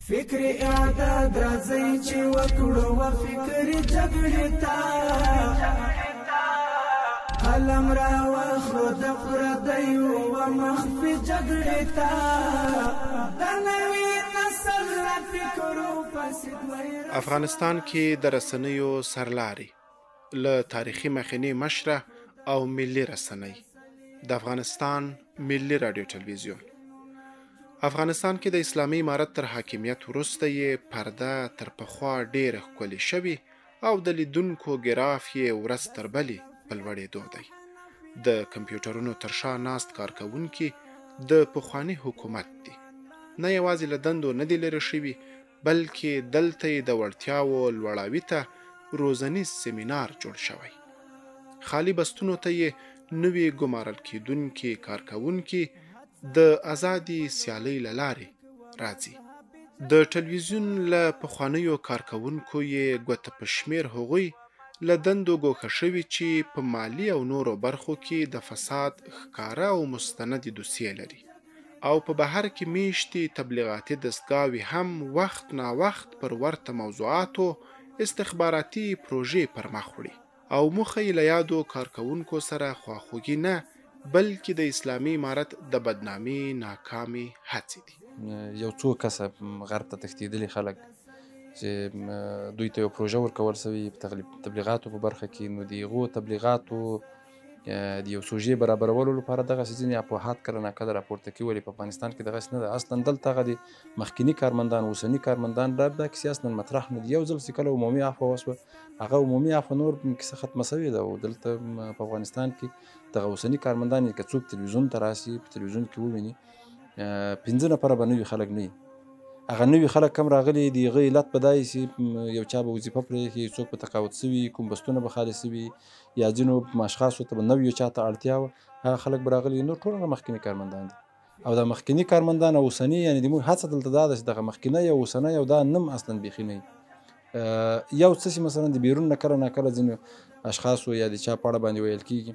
فکر اعداد راځي چې وکړو و فکر جګړې ته قلم را واخلو د پردیو و مخفي جګړې ته د نوي نسل فکرو پسې افغانستان کې د رسنیو سرلاري له تاریخي مخینې مشره او ملي رسنۍ د افغانستان ملي رادیو تلویزیون. افغانستان کې د اسلامي امارت تر حاکمیت وروسته یې پرده تر پخوا ډېره ښکلې شوې او د لیدونکو ګراف یې ورځ تر بلې په لوړېدو دی. د کمپیوټرونو تر شا ناست کارکوونکي د پخواني حکومت دي. نه یوازې له دندو نه دي لرې شوي، بلکې دلته یې د وړتیاوو لوړاوي ته روزنیز سیمینار جوړ شوی. خالي بستونو ته یې نوي ګمارل کېدونکي کارکوونکي د ازادي سیالۍ له لارې راځي. د ټلویزیون له پخوانیو کارکوونکو یې ګوته په شمېر هغوی له دندو ګوښه شوي چې په مالي او نورو برخو کې د فساد ښکاره او مستندې دوسیې لري، او په بهر کې میشتي تبلیغاتي دستګاوې هم وخت ناوخت پر ورته موضوعاتو استخباراتي پروژې پر مخ وړي او موخه یې له یادو کارکوونکو سره خواخوږي نه، بلکې د اسلامي امارت د بدنامي ناکامي هڅې دي. یو څو کسه غرب ته تښتېدلي خلک چې دوی ته یو پروژه ورکول سوي په تبلیغاتو په برخه کې، نو د هغو تبلیغاتو د یو سوژې برابرولو لپاره دغسې ځینې افواهات کله ناکله راپورته کوي، ولې په افغانستان کې دغسې نه ده. اصلا دلته هغه د مخکیني کارمندان اوسني کارمندان دا کیسې اصلا مطرح نه دي. یو ځل چې کله عمومي عفوه وسوه، هغه عمومي عفوه نور کیسه ختمه سوې ده، او دلته په افغانستان کې دغه اوسني کارمندان که څوک تلویزیون ته راسي، په تلویزیون کې وویني 5 نفره به نوي خلک نه وي. هغه نوي خلک کم راغلي د هغه علت به دا وي چې یو چا به وظیفه پرېښي، څوک به تقاعد سوي، کوم بستونه به خالي سوي، یا ځینو اشخاصو ته به نویو چا ته اړتیا وه، هغه خلک به راغلي. نور ټول هغه مخکیني کارمندان دي، او دا مخکیني کارمندان او اوسني، یعنې زموږ هڅه دلته دا ده چې دغه مخکینی او اوسنی او دا نوم اصلا بیخي نه وي. یو څه چې مثلا د بیرون نه کله ناکله ځینو اشخاصو یا د چا په اړه باندې ویل کېږي،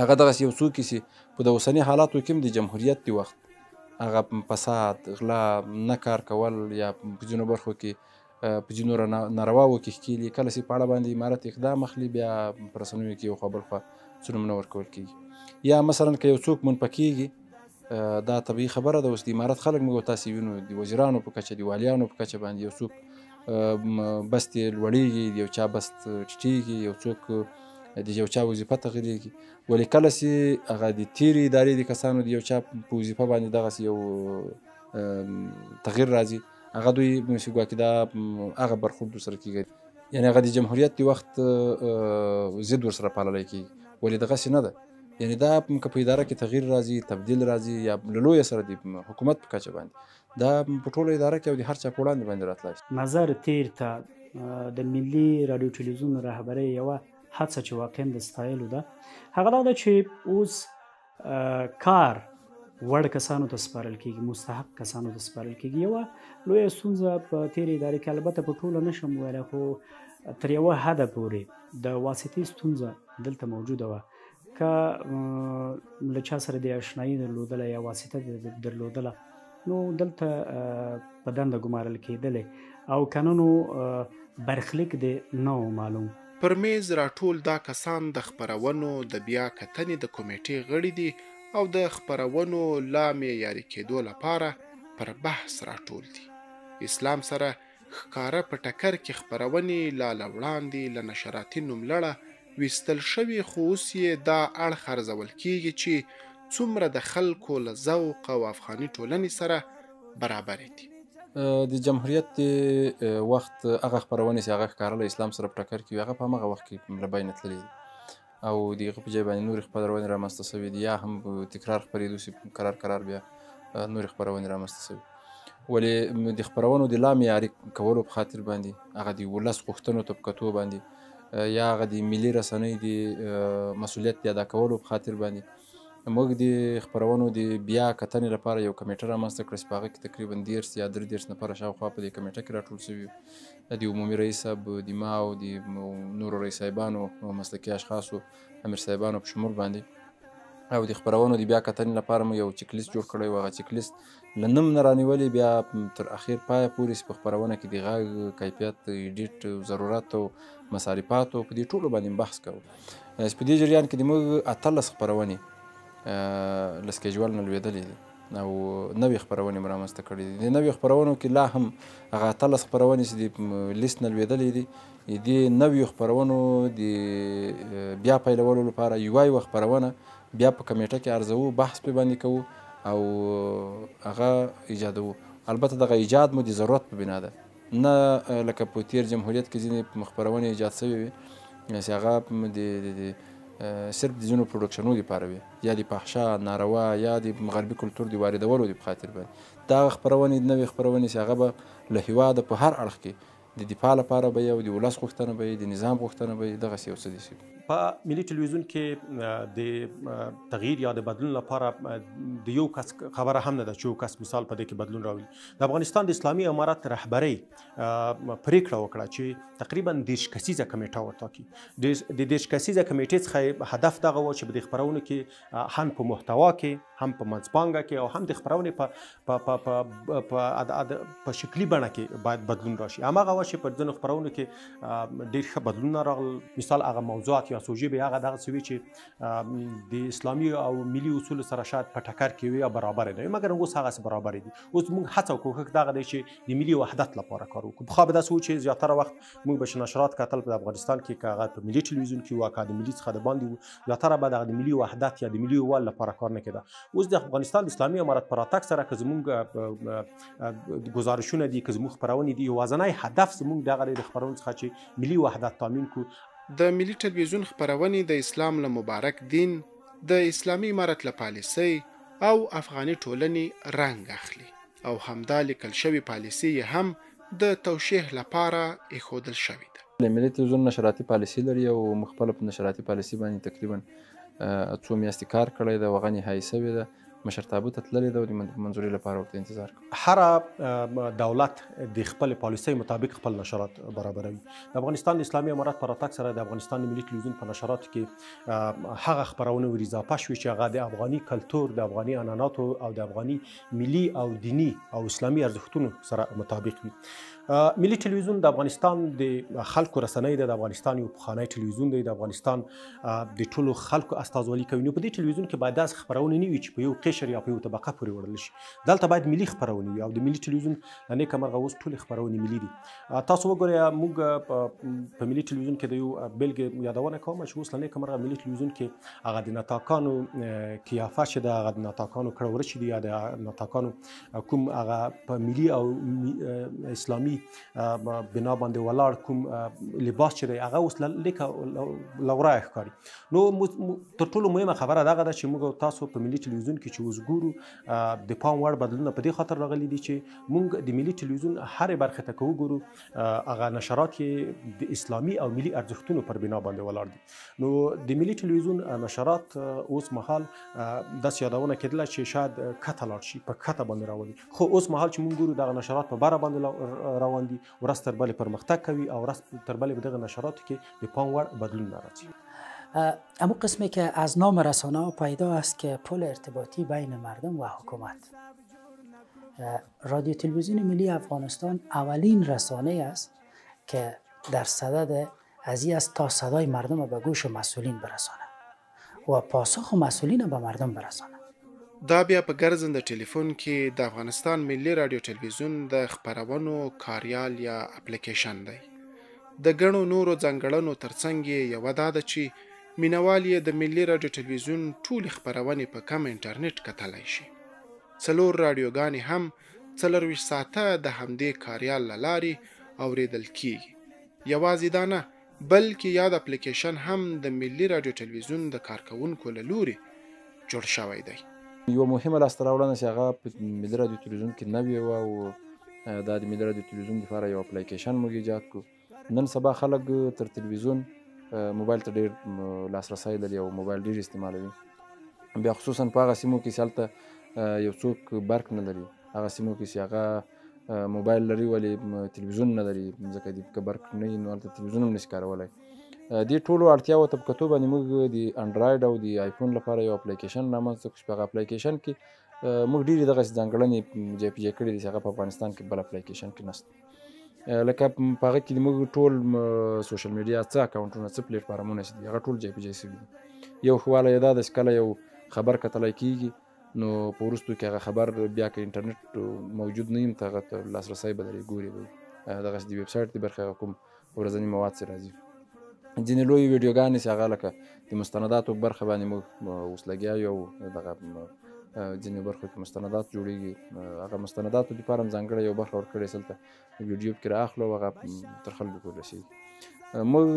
هغه دغسې یو څوک چې په د اوسني حالاتو کې هم د جمهوریت د وخت هغه فساد، غلا، نه کار کول، یا په ځینو برخو کې په ځینو نارواوو کې ښکېلي، کله چې په اړه باندې امارت اقدام اخلي، بیا په رسنیو کې یو خوا بل خوا څه نومونه ورکول کېږي. یا مثلا که یو څوک منفکېږي، دا طبیعي خبره ده. اوس د امارت خلک موږ تاسې وینو، د وزیرانو په کچه، د والیانو په کچه باندې یو څوک بست یې لوړېږي، د یو چا بست ټیټېږي، یو څوک د یو چا وظیفه تغیرېږي. ولې کله چې هغه د تېرې ادارې د کسانو د یو چا په وظیفه باندې دغسې یو تغییر راځي، هغه دوی ګواکې دا هغه برخورد ورسره کېږي، یعنې هغه د جمهوریت د وخت ضد ورسره پاللی کېږي. ولې دغسې نه ده، یعنې دا که په اداره کې تغییر راځي، تبدیل راځي، یا له لویه سره د حکومت په کچه باندې، دا په ټوله اداره کې او د هر چا په وړاندې باندې راتلی شي. نظر تیر ته د ملي راډیو تلویزیون رهبرۍ یوه هڅه چې واقعا د ستایلو ده، هغه دا ده چې اوس کار وړ کسانو ته سپارل کېږي، مستحق کسانو ته سپارل کېږي. یوه لویه ستونزه په تېرې ادارې کې، البته په ټوله نشم ویلی، خو تر یوه حده پورې د واسطې ستونزه دلته موجوده وه. که له چا سره د اشنایي درلودله یا واسطه درلودله، نو دلته په دنده ګمارل کېدلې، او که نه نو برخلیک دې نه و معلوم. پر میز راټول دا کسان د خپرونو د بیا کتنې د کمیټې غړي دي او د خپرونو لا معیاري کېدو لپاره پر بحث راټول دي. اسلام سره ښکاره په ټکر کې خپرونې لا له وړاندې له نشراتي نوملړه ویستل شوي، خو اوس یې دا اړخ ارزول کېږي چې څومره د خلکو له ذوق او افغاني ټولنې سره برابرې دي. د جمهوریت د وخت هغه خپرونې چې هغه ښکاره له اسلام سره په ټکر کې وي، هغه په همغه وخت کې له بینه تللي دي، او د هغه په ځای باندې نورې خپرونې رامنځته سوي دي، یا هم تکرار خپرېدو چې کرار بیا نورې خپرونې رامنځته سوي. ولې د خپرونو د لا معیاري کولو په خاطر باندې، هغه د ولس غوښتنو ته په کتو باندې، یا هغه د ملي رسنۍ د مسؤلیت د ادا کولو په خاطر باندې، موږ د خپرونو د بیا کتنې لپاره یو کمیټه رامنځته کړه چې په هغه کې تقریبا 13 یا 33 نفره شاوخوا په دې کمیټه کې راټول شوي، د عمومي رئیس صاحب، د ما او د نورو رئیس صاحبانو، مسلکي اشخاصو، امیر صاحبانو په شمول باندې. او د خپرونو د بیا کتنې لپاره مو یو چک لیست جوړ کړی و. هغه چک لیست له نوم نه رانیولې بیا تر اخیر پایه پورې چې په خپرونه کې د غږ کیفیت، ایډیټ، ضرورت او مصارفاتو په دې ټولو باندې بحث کوو. په دې جریان کې د موږ 18 خپرونې له سکیجول نه لوېدلې دي او نوې خپرونې مو رامنځته کړي دي. د نوې خپرونو کې لا هم هغه 18 خپرونې چې د لیست نه لوېدلې دي، دې نویو خپرونو د بیا پیلولو لپاره یوه خپرونه بیا په کمیټه کې عرضوو، بحث پرې باندې کوو او هغه ایجادوو. البته دغه ایجاد مو د ضرورت په بنا ده، نه لکه په تیر جمهوریت کې ځینې خپرونې ایجاد شوې وي چې هغه د صرف د ځینو پروډکشنو دپاره وي، یا د فحشا، ناروا یا د غربي کلتور د واردولو د خاطر باندې. دا خپرونې نوې خپرونې چې هغه به له هېواده په هر اړخ کې د دفاع لپاره به یې او د ولس غوښتنه به یې، د نظام غوښتنه به یې، دغسې یو څه دي. په ملي ټلویزیون کې د تغییر یا د بدلون لپاره د یو کس خبره هم نه ده چې یو کس مثال په دې کې بدلون راولي. د افغانستان د اسلامي امارت رهبرۍ پریکړه وکړه چې تقریبا 10 کسیزه کمیټه وټاکي. د 10 کسیزه کمیټې څخه هدف دغه و چې په دې خپرونو کې هم په محتوا کې، هم په منځپانګه کې او هم د خپرونې په شکلي بڼه کې باید بدلون راشي. هماغه و چې په ځینو خپرونو کې ډېر ښه بدلونونه راغلل. مثال هغه موضوعات یا سوژې به هغه دغسې وي چې د اسلامي او ملي اصولو سره شاید په ټکر کې وي یا برابر نه وي، مګر اوس هغسې برابر دي. اوس موږ هڅه کوو دغه دی چې د ملي وحدت لپاره کار وکړو. پخوا به داسې و چې زیاتره وخت موږ به نشرات کتل په افغانستان کې، که هغه په ملي ټلویزیون کې وو که د ملي څخه د باندې وو، زیاتره به دغه د ملي وحدت یا د ملي یووالي لپاره کار نه کېده. اوس د افغانستان د اسلامي امارت په راتګ سره که زموږ ګزارشونه دي، که زموږ خپرونې دي، یوازینی هدف زموږ دغه دی د خپرونو څخه چې ملي وحدت تامین کړو. د ملي ټلویزیون خپرونې د اسلام له مبارک دین، د اسلامي امارت له پالیسۍ او افغاني ټولنې رنګ اخلي او همدا لیکل شوې پالیسي یې هم د توشیح لپاره ایښودل شوې ده. ملي ټلویزیون نشراتي پالیسي لري او موږ خپله په نشراتي پالیسي باندې تقریبا 2 میاشتې کار کړی ده او هغه نهایي شوې ده. مشرتابه ته تللې ده او د منظوري لپاره ورته انتظار کوو. هر دولت د خپل پالیسۍ مطابق خپل نشرات برابروي. د افغانستان د اسلامي امارت په راتګ سره د افغانستان د ملي ټلویزیون په نشراتو کې هغه خپرونه ور اضافه شوې چې هغه د افغاني کلتور، د افغاني عنعناتو او د افغاني ملي او دینی او اسلامي ارزښتونو سره مطابق وي. ملي ټلویزیون د افغانستان د خلکو رسنۍ ده، د افغانستان یو پخوانی ټلویزیون دی، د افغانستان د ټولو خلکو استازولي کوي. نو په دې ټلویزیون کې باید داسې خپرونې نه وي چې په یو قشر یا په یو طبقه پورې وړل شي. دلته باید ملي خپرونې وي او د ملي ټلویزیون له نیکه مرغه اوس ټولې خپرونې ملي دي. تاسو وګورئ، موږ په ملي ټلویزیون کې د یو بېلګې یادونه کوم چې اوس له نیکه مرغه ملي ټلویزیون کې هغه د نطاقانو قیافه چې ده، هغه د نطاقانو کړه وړه چې دي، یا د نطاقانو کوم هغه په ملي او اسلامي بنا باندې ولاړ کوم لباس چې دی، هغه اوس لیکه لورای ښکاري. نو تر ټولو مهمه خبره دغه ده چې موږ تاسو په ملي ټلویزیون کې چې اوس ګورو، د پام وړ بدلونونه په دې خاطر راغلي دي چې موږ د ملي ټلویزیون هرې برخې ته که وګورو، هغه نشرات یې د اسلامي او ملي ارزښتونو پر بنا باندې ولاړ دي. نو د ملي ټلویزیون نشرات اوس مهال داسې یادونه کېدله چې شاید کته لاړ شي، په کته باندې راولي، خو اوس مهال چې موږ ګورو دغه نشرات په بره باندې روان دي، ورځ تر بلې پرمختګ کوي او ورځ تر بلې به دغه نشراتو کې د پام وړ بدلون راځي. اما قسمی که از نام رسانه ها پیدا است که پل ارتباطی بین مردم و حکومت. رادیو تلویزیون ملی افغانستان اولین رسانه است که در صدد از این است تا صدای مردم به گوش مسئولین برسانه و پاسخ مسئولین به مردم برسانه. دا بیا په ګرځنده ټلیفون کې د افغانستان ملي رادیو ټلویزیون د خپرونو کاریال یا اپلیکیشن دی. د ګڼو نورو ځانګړنو ترڅنګ یوه دا ده چې مینوال یې د ملي رادیو ټلویزیون ټولې خپرونې په کم انټرنیټ کتلی شي. 4 رادیوګانې هم 24 ساعته د همدې کاریال له لارې اورېدل کیږي. یوازې دا نه، بلکې یاد اپلیکیشن هم د ملي رادیو ټلویزیون د کارکوونکو له لوري جوړ شوی دی. یوه مهمه لاسته راوړنه چې هغه په ملي رادیو تلویزیون کې نوې وه او دا د ملي رادیو تلویزیون لپاره یو اپلیکیشن موږ ایجاد کړو. نن سبا خلک تر تلویزیون موبایل ته ډېر لاسرسی لري او موبایل ډېر استعمالوي. بیا خصوصا په هغه سیمو کې چې هلته یو څوک برق نه لري، هغه سیمو کې چې هغه موبایل لري ولې تلویزیون نه لري، ځکه که برق نه وي نو هلته تلویزیون هم نشي کارولی. دې ټولو اړتیاوو ته په کتو باندې موږ د انډراید او د آیفون لپاره یو اپلیکیشن رامنځته کړو چې په هغه اپلیکیشن کې موږ ډېرې دغسې ځانګړنې جای په جای کړي دي چې هغه په افغانستان کې بل اپلیکیشن کې نشته. لکه په هغه کې موږ ټول سوشل میډیا څه اکاونټونه څه پلیټفارمونه چې دي هغه ټول جای په جای سوي دي. یو ښه والی یې دا ده چې کله یو خبر کتلی کېږي نو په وروستو کې هغه خبر بیا که انټرنیټ موجود نه وي نو ته هغه ته لاسرسی به لرې ګورې به وي. دغسې د ویب سایټ د برخې هغه کوم ورځني مواد چې راځي ځینې لویې ویډیوګانې چې هغه لکه د مستنداتو په برخه باندې موږ اوس لګیا یو دغه ځینې برخو کې مستندات جوړېږي هغه مستنداتو دپاره هم ځانګړې یو برخه ورکړې چې هلته یوټیوب کې رااخلو هغه تر خلکو پورې رسېږي. موږ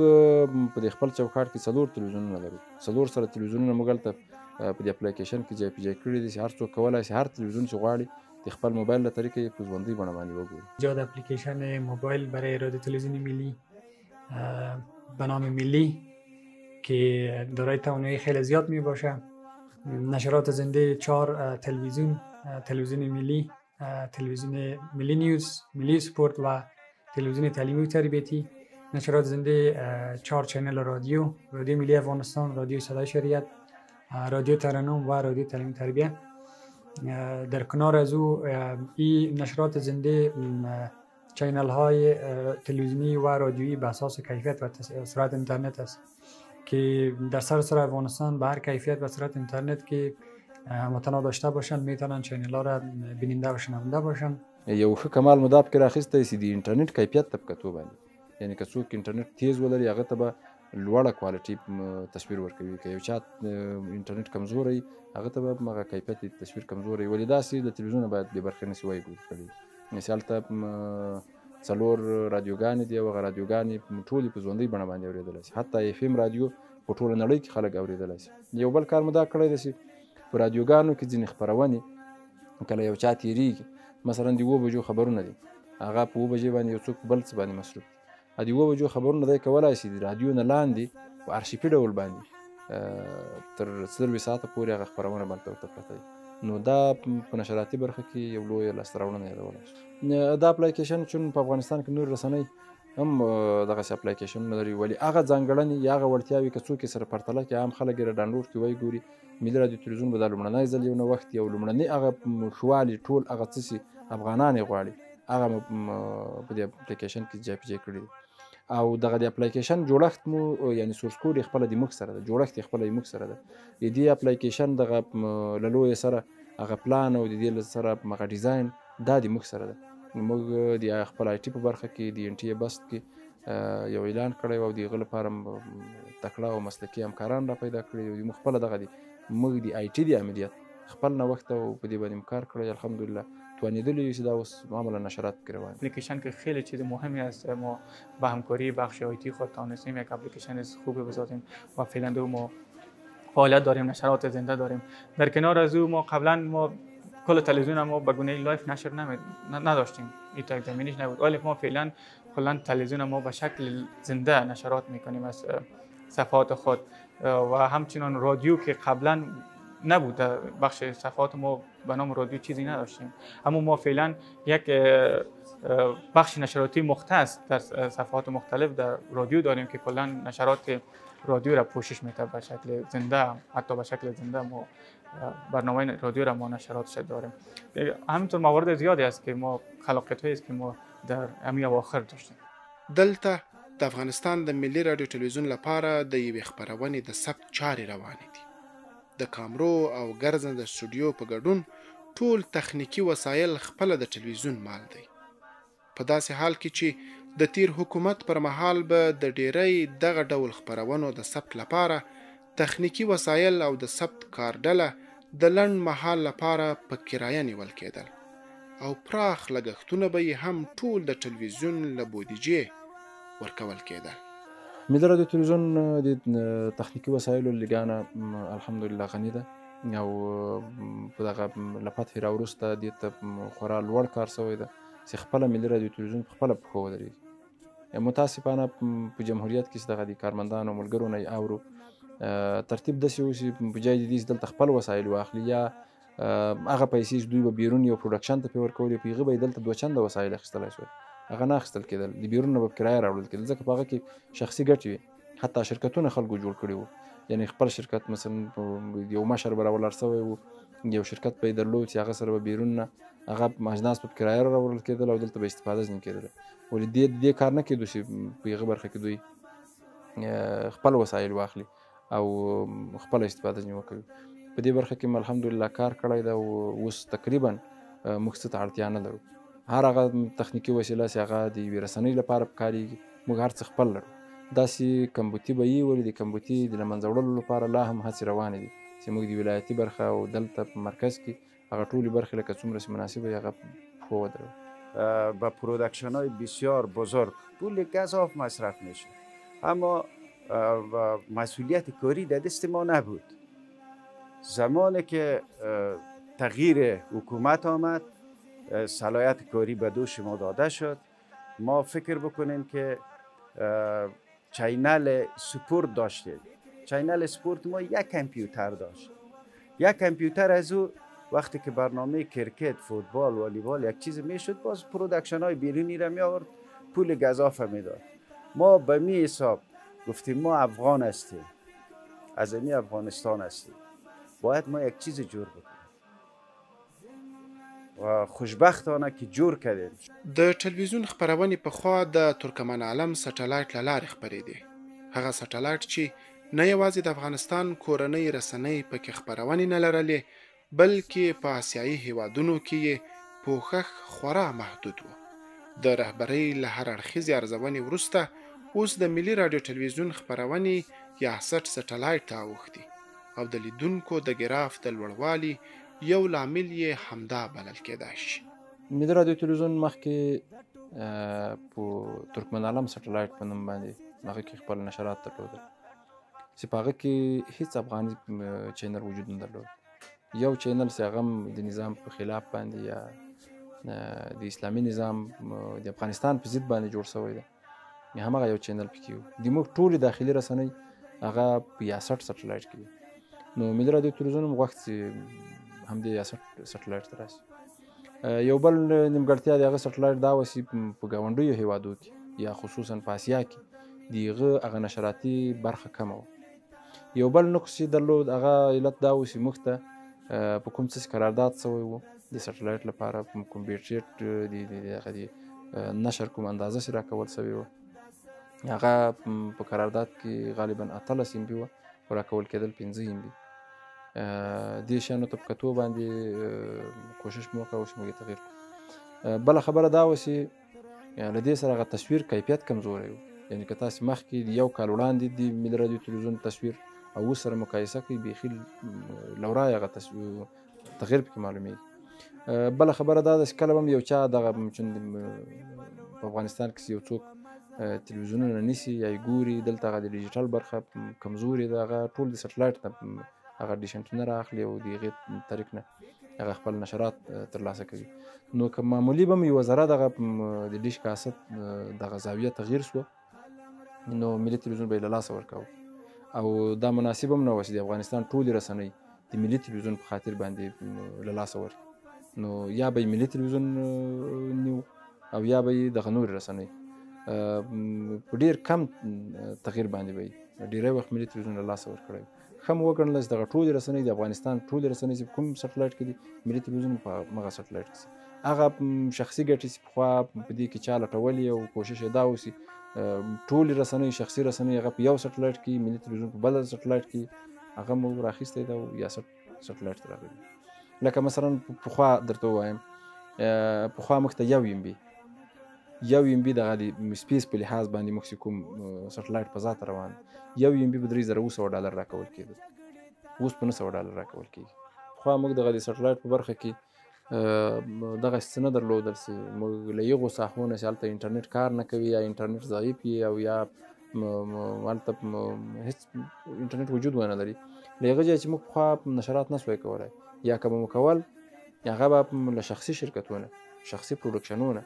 په دې خپل چوکاټ کې 4 تلویزیونونه لرو. 4 سره تلویزیونونه موږ هلته په دې اپلیکیشن کې جای په جای کړي دي چې هر څوک کولی شي هر تلویزیون چې غواړي د خپل موبایل له طریقې په ژوندۍ بڼه باندې وګوري. ایجاد اپلیکیشن موبایل برای رادیو تلویزیون ملی به نام ملی که دارای توانایی خیلی زیاد می باشه. نشرات زنده 4 تلویزیون ملی، تلویزیون ملی نیوز، ملی سپورت و تلویزیون تعلیمی و تربیتی. نشرات زنده 4 چینل رادیو ملی افغانستان، رادیو صدای شریعت، رادیو ترنم و رادیو تعلیم تربیه. در کنار از او این نشرات زنده چینل های تلویزیونی و رادیویی به اساس کیفیت و سرعت اینترنت است که در سراسر افغانستان به هر کیفیت و سرعت اینترنت که هموطنا داشته باشند میتونن چینل ها را بیننده و شنونده باشند. یو ښه کمال مو دا پکې راخیستی چې د انټرنیټ کیفیت ته په کتو باندې یعنې که څوک انټرنیټ تیز ولري هغه ته به لوړه کوالټي تصویر ورکوي. که یو چا انټرنیټ کمزوری هغه ته به هغه کیفیت تصویر کمزوری ولې داسې د تلویزیونه باید بې برخې نسي وایي کړي. مثال ته 4 رادیوګانې دي او هغه رادیوګانې ټولې په ژوندۍ بڼه باندې اورېدلی شي. حتی اف ام رادیو په ټوله نړۍ کې خلک اورېدلی شي. یو بل کار مو دا کړی دی چې په رادیوګانو کې ځینې خپرونې کله یو چا تېرېږي مثلا د 7 بجو خبرونه دي هغه په 7 بجې باندې یو څوک بل څه باندې مصروف دي. د 7 بجو خبرونه دی کولی شي د رادیو نه لاندې په ارشیفي ډول باندې تر 4 ساعته پورې هغه خپرونه باندې ورته پرته وي. نو دا په نشراتي برخه کې یو لویه لاسته راوړنه یادولی شو. دا اپلیکیشن چون په افغانستان کې نور رسنۍ هم دغسې اپلیکیشنونه لري ولې هغه ځانګړنې یا هغه وړتیاوې که څوک یې سره پرتله کړي عام خلک یې را ډاونلوډ کړي وایي ګوري. ملي رادیو تلویزیون به دا لومړنی ځل یو نوښت یو لومړنی هغه ښه والي ټول هغه څه چې افغانان یې غواړي هغه په دې اپلیکیشن کې جای په جای کړي دي. او دغه د اپلیکیشن جوړښت مو یعنې سورس کوډ یې خپله د موږ سره ده، جوړښت یې خپله د موږ سره ده. د دې اپلیکیشن دغه له لویې سره هغه پلان او د دې سره هغه ډیزاین دا د موږ سره ده. موږ د خپل آی ټي په برخه کې د ان ټي بست کې یو اعلان کړی او د هغه لپاره تکړه او مسلکي همکاران را پیدا کړي دي. موږ خپله دغه موږ د آی ټي د عملیات خپل نوښت او په دې باندې کار کړی الحمدلله توانیدلی یو چې دا اوس معمولا نشرات کې روان. اپلیکیشن که خیلی چیز مهمی است. ما با همکاری بخش آیتی خود توانستیم یک اپلیکیشن خوبی بسازیم و فعلا ما فعالیت داریم، نشرات زنده داریم. در کنار از او ما قبلا کل تلویزیون ما به گونه لایف نشر نداشتیم، این تا زمینیش نبود، ولی ما فعلا کلا تلویزیون ما به شکل زنده نشرات میکنیم از صفحات خود و همچنان رادیو که قبلا نبود بخش صفحات ما به نام رادیو چیزی نداشتیم، اما ما فعلا یک بخش نشراتی مختص در صفحات مختلف در رادیو داریم که کلا نشرات رادیو را پوشش میده به شکل زنده، حتی به شکل زنده ما برنامه رادیو را ما نشراتش داریم. همینطور موارد زیادی است که ما خلاقیت هایی است که ما در امی اواخر داشتیم. دلته د افغانستان د ملي رادیو تلویزیون لپاره د یوې خپرونې د ثبت چارې روانې دي. د کامرو او ګرځنده سټوډیو په ګډون ټول تخنیکی وسایل خپله د تلویزیون مال دی. په داسې حال کې چې د تیر حکومت پر مهال به د ډیری دغه ډول خپرونو د ثبت لپاره تخنیکی وسایل او د ثبت کارډله د لنډ مهال لپاره په کرایه نیول کېدل او پراخ لګښتونه به یې هم ټول د تلویزیون له بودیجې ورکول کېدل. ملي رادیو تلویزیون د تخنیکي وسایلو لګانه الحمدلله غني ده او په دغه له فتحې راوروسته دې ته خورا لوړ کار شوی ده چې خپله ملي رادیو تلویزیون په خپله پښو ودرېږي. متاسفانه په جمهوریت کې چې دغه د کارمندانو ملګرو نه یې اورو ترتیب داسې و چې په جای د دې چې دلته خپل وسایل واخلي یا هغه پیسې چې دوی به بیرون یو پروډکشن ته پرې ورکولې په هغه به یې دلته 2 چنده وسایل اخیستلی شول، هغه نه اخیستل کېدل، د بیرون نه به کرایه راوړل کېدل ځکه په هغه کې شخصي ګټې وي. حتی شرکتونه خلکو جوړ کړي وو، یعنې خپل شرکت مثلا یو مشر به راولاړ سوی وو، یو شرکت به یې درلود چې هغه سره به بیرون نه هغه اجناس په کرایه راوړل کېدل او دلته به استفاده ځینې کېدله. ولې دې کار نه کېدو چې په هغه برخه کې دوی خپل وسایل واخلي او خپله استفاده ځینې وکوي. په دې برخه کې الحمدلله کار کړی ده او اوس تقریبا موږ څه ته اړتیا نه لرو. هر هغه تخنیکي وسیله چې هغه د یوې رسنۍ لپاره پکارېږي موږ هر څه خپل لرو. داسې کمبودي به وي، ولې د کمبودي د له منځه وړلو لپاره لا هم هڅې روانې دي چې موږ د ولایتي برخه او دلته په مرکز کې هغه ټولې برخې لکه څومره چې مناسبه وي هغه پښو ودرو. با پرودکشن های بسیار بزرگ پول گزاف مصرف میشه، اما مسئولیت کاری در دست ما نبود. زمانی که تغییر حکومت آمد صلاحیت کاری به دوش ما داده شد. ما فکر بکنیم که چینل سپورت داشتیم. چینل سپورت ما یک کامپیوتر داشت. یک کامپیوتر از او وقتی که برنامه کرکت، فوتبال، والیبال یک چیز میشد باز پرودکشن های بیرونی را می آورد پول گزاف میداد. ما به می حساب گفتیم ما افغان هستیم، از این افغانستان هستیم، باید ما یک چیز جور بکنیم و خوشبختانه که جور کردیم. د ټلویزیون خپرونې پخوا د ترکمن عالم سټلایټ له لارې خپرېدې. هغه سټلایټ چې نه یوازې د افغانستان کورنۍ رسنۍ پکې خپرونې نه لرلې بلکې په آسیایي هیوادونو کې یې پوښښ خورا محدود و. د رهبرۍ له هر اړخیزې ارزونې وروسته اوس د ملي راډیو ټلویزیون خپرونې یا سټلایټ ته اوښتي او د لیدونکو د ګراف د لوړوالي یو لامل یې همدا بلل کېدای شي. ملي راډیو ټلویزیون مخکې په ترکمن عالم سټلایټ په نوم باندې هغه کې خپل نشرات درلودل چې په هغه کې هیڅ افغاني چینل وجود نه درلود. یو چینل چې هغه د نظام په خلاف باندې یا د اسلامي نظام د افغانستان په ضد باندې جوړ شوی دی، هماغه یو چینل پکې و. د موږ ټولې داخلي رسنۍ هغه په 61 سټلایټ کې وي. نو ملي راډیو ټلویزیون هم غوښت چې همدې 61 سټلایټ ته راشي. یو بل نیمګړتیا د هغه سټلایټ دا و چې په ګاونډیو هیوادو کې یا خصوصا په اسیا کې د هغه نشراتي برخه کمه وه. یو بل نقص چې درلود هغه علت دا و چې موږ ته په کوم څه قرارداد شوی و د سټلایټ لپاره کوم بیټریټ د نشر کوم اندازه چې راکول شوې وه هغه په قرارداد کې غالبا 18 MB وه او راکول کېدل 15 MB. دې شیانو ته په کتو باندې کوشش مو وکړو چې موږ یې تغییر کړو. بله خبره دا وه چې له دې سره هغه تصویر کیفیت کمزوری و. یعنې که تاسې مخکې د یو کال وړاندې د ملي راډیو ټلویزیون تصویر او اوس سره مقایسه کړئ بیخي له ورایه هغه تغییر پکې معلومیږي. بله خبره دا ده چې کله به هم یو چا دغه په افغانستان کې یو څوک تلویزیونونه نیسي یا یې ګوري دلته هغه د ډیجیټل برخه کمزوري ده، هغه ټول د سټلایټ نه هغه ډیش انټنه رااخلي او د هغې طریق نه هغه خپل نشرات ترلاسه کوي. نو که معمولي به هم یوه ذره دغه د ډیش کاست دغه زاویه تغییر سوه نو ملي تلویزیون به یې له لاسه ورکوو او دا مناسب هم نه وه چې د افغانستان ټولې رسنۍ د ملي تلویزیون په خاطر باندې له لاسه ورکړي. نو یا به یې ملي تلویزیون نیو او یا به یې دغه نورې رسنۍ په ډېر کم تغییر باندې به یې ډېری وخت ملي تلویزیون له لاسه ورکړی. ښه مو وګڼله چې دغه ټولې رسنۍ د افغانستان ټولې رسنۍ چې په کوم سټلایټ کې دي ملي تلویزیون په همغه سټلایټ کې شي. هغه شخصي ګټې چې پخوا په دې کې چا لټولې او کوشش یې دا وسي ټولې رسنۍ شخصي رسنۍ هغه په یو سټلایټ کې ملي تلویزیون په بل سټلایټ کې هغه مو راخیستی ده او یا سټلایټ ته راغلی. لکه مثلا پخوا درته ووایم پخوا موږ ته 1 MB دغه د سپیس په لحاظ باندې موږ چې کوم سټلایټ په ذاته روان 1 MB به $3,200 راکول کېده، اوس په $900 راکول کېږي. پخوا موږ دغه د سټلایټ په برخه کې دغه څه نه درلودل چې موږ له یغو ساحو نه چې هلته انټرنیټ کار نه کوي یا انټرنیټ ضعیف وي او یا هلته هېڅ انټرنیټ وجود ونه لري. له هغه ځایه چې موږ پخوا نشرات نه سوی کولی یا که به مو کول هغه به له شخصي شرکتونه شخصي پروډکشنونه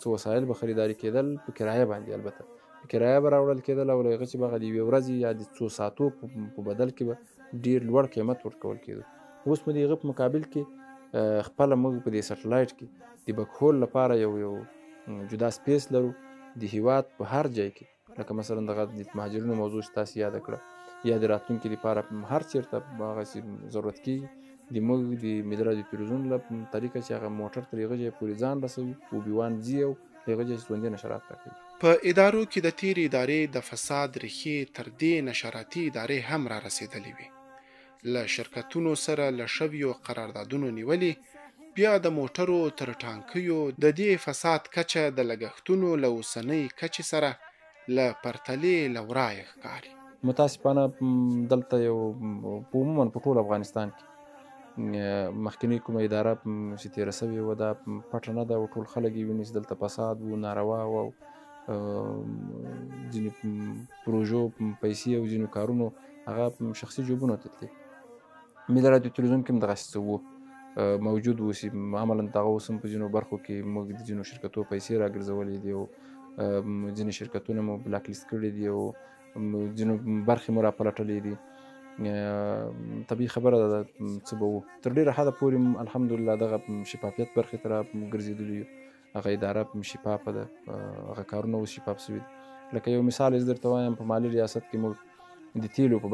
څه وسایل به خریداري کېدل په کرایه باندې، البته په کرایه به راوړل کېدل او له هغه چې به هغه د یوې ورځې یا د څو ساعتو په بدل کې به ډېر لوړ قیمت ورکول کېدو. اوس مو د هغه په مقابل کې خپله موږ په دې سټلایټ کې د بکهول لپاره یو جدا سپیس لرو. د هیواد په هر ځای کې لکه مثلا دغه د مهاجرینو موضوع چې تاسې یاده کړه یا د راتلونکي لپاره هر چېرته هغسې ضرورت کېږي د موږ د ملي راډیو تلویزیون له طریقه چې هغه موټر تر هغه ځایه پورې ځان رسوي وبیوان ځي او هغه ځای ژوندي نشرات راکوي. په ادارو کې د تیرې ادارې د فساد ریښې تر دې نشراتي ادارې هم را رسېدلې وي. له شرکتونو سره له شویو قراردادونو نیولې بیا د موټرو تر ټانکیو د دې فساد کچه د لګښتونو له اوسنۍ کچې سره له پرتلې له ورایه ښکاري. متاسفانه دلته یو عموما په ټول افغانستان کې مخکنی کومه اداره چې تېره سوې وه دا پټه نه ده او ټول خلک یې ویني چې دلته فساد و ناروا و او ځینې پروژو پیسې او ځینو کارونو هغه شخصي جوبونو ته تللي. ملي راډیو تلویزیون کې هم دغسې څه وو موجود و چې عملا دغه اوس هم په ځینو برخو کې موږ د ځینو شرکتو پیسې راګرځولې دي او ځینې شرکتونه مو بلاک لیست کړي دي او ځینو برخې مو راپلټلې دي. طبیعي خبره ده څه به وو. تر ډېره حده پورې الحمدلله دغه شفافیت برخې ته راګرځېدلي یو. هغه اداره شفافه ده، هغه کارونه اوس شفاف شوي دي. لکه یو مثال یې درته وایم، په مالي ریاست کې موږ د تیلو په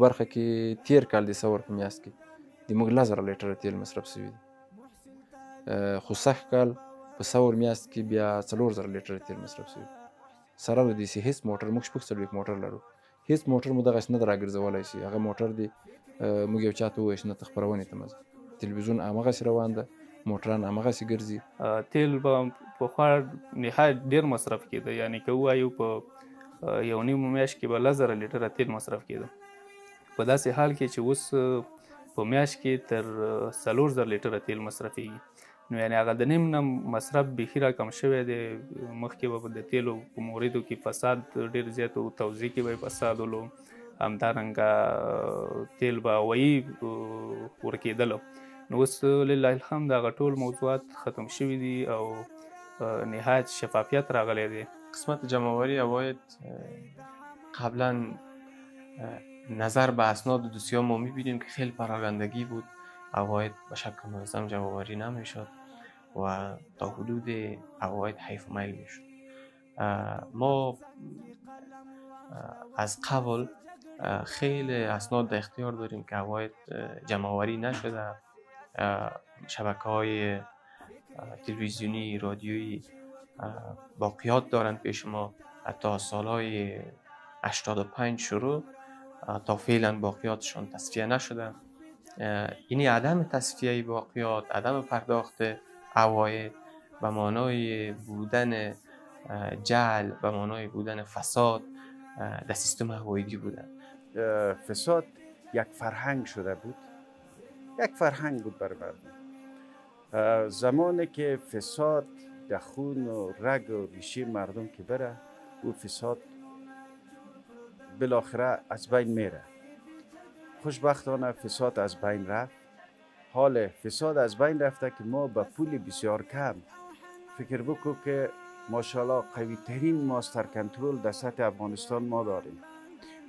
برخه کې تېر کال د ثور په میاشت کې د موږ 1000 لیټره تیل مصرف شوي دي، خو سږ کال په ثور میاشت کې بیا 4000 لیټره تیل مصرف شوي دي. سره له دې چې هېڅ موټر موږ 40 موټر لرو، هېڅ موټر مو دغسې نه ده راګرځولی شي. هغه موټر دی موږ یو چا ته ووایو چې نه ته خپرونې ته مه ځه، تلویزیون همغسې روان ده، موټران همغسې ګرځي. تیل به پخوا نهایت ډېر مصرف کېده، یعنې که ووایو په یو نیم میاشت کې به 1000 لیټره تیل مصرف کېده. په داسې حال کې چې اوس په میاشت کې تر 4000 لیټره تیل مصرفېږي. نو یعنې هغه د نیم نه مصرف بیخي راکم شوی دی. مخکې به د تیلو په موردو کې فساد ډېر زیات و، توزیع کې به یې فساد ولو، همدارنګه تیل به هوایي ورکېدلو. نو اوس لله الحمد هغه ټول موضوعات ختم شوي دي او نهایت شفافیت راغلی دی. قسمت جمعآوری عواید قبلا نظر به اسناد دوسیه ما می‌بینیم که خیلی پراگندگی بود، عواید به شکل منظم جمع‌آوری نمی‌شد و تا حدود عواید حیف و میل می‌شد. ما از قبل خیلی اسناد در اختیار داریم که عواید جمع‌آوری نشده. شبکه‌های تلویزیونی، رادیویی باقیات دارند پیش ما، حتی از سال‌های 85 شروع تا فعلا باقیاتشون تصفیه نشده. یعنی عدم تصفیه باقیات، عدم پرداخت عواید به معنای بودن جعل، به معنای بودن فساد در سیستم هوایدی بودن. فساد یک فرهنگ شده بود، یک فرهنگ بود برای مردم. زمانی که فساد در خون و رگ و ریشه مردم که بره، او فساد بالاخره از بین میره. خوشبختانه فساد از بین رفت. حال فساد از بین رفته که ما با پول بسیار کم فکر بکن که ماشاءالله قوی ترین ماستر کنترل در سطح افغانستان ما داریم،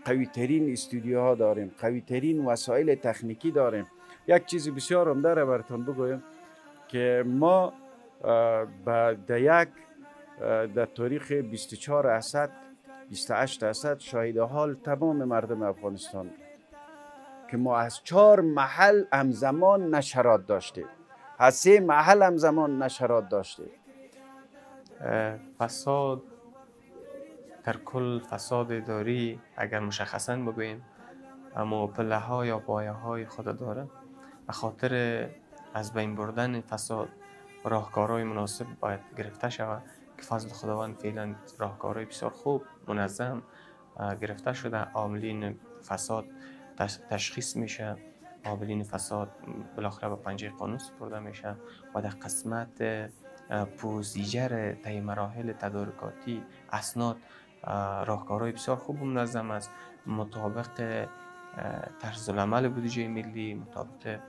قوی ترین استودیوها داریم، قوی ترین وسایل تکنیکی داریم. یک چیز بسیار عمده را براتون بگویم که ما در تاریخ 24 اسد 28 اسد شاهد حال تمام مردم افغانستان که ما از 4 محل همزمان نشرات داشتیم، از 3 محل همزمان نشرات داشتیم. فساد در کل، فساد اداری اگر مشخصا بگوییم، اما پله ها یا پایه های خود داره. به خاطر از بین بردن فساد راهکارهای مناسب باید گرفته شود که فضل خداوند فعلا راهکارهای بسیار خوب منظم گرفته شده. عاملین فساد تشخیص میشه، عاملین فساد بالاخره به پنجه قانون سپرده میشه و در قسمت پروسیجر طی مراحل تدارکاتی اسناد راهکارهای بسیار خوب و منظم است، مطابق طرز العمل بودجه ملی، مطابق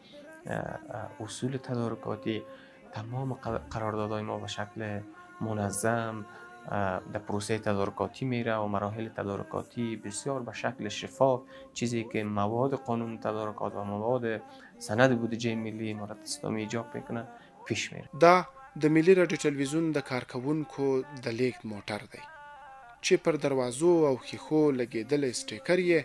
اصول تدارکاتی. تمام قراردادهای ما به شکل منظم در پروسه تدارکاتی میره و مراحل تدارکاتی بسیار به شکل شفاف، چیزی که مواد قانون تدارکات و مواد سند بودجه ملی امارت اسلامی ایجاب میکنه پیش میره. دا د ملي راډیو تلویزیون د کارکونکو د لیږد موټر دی. چې پر دروازو او ښیښو لګېدلی سټیکر یې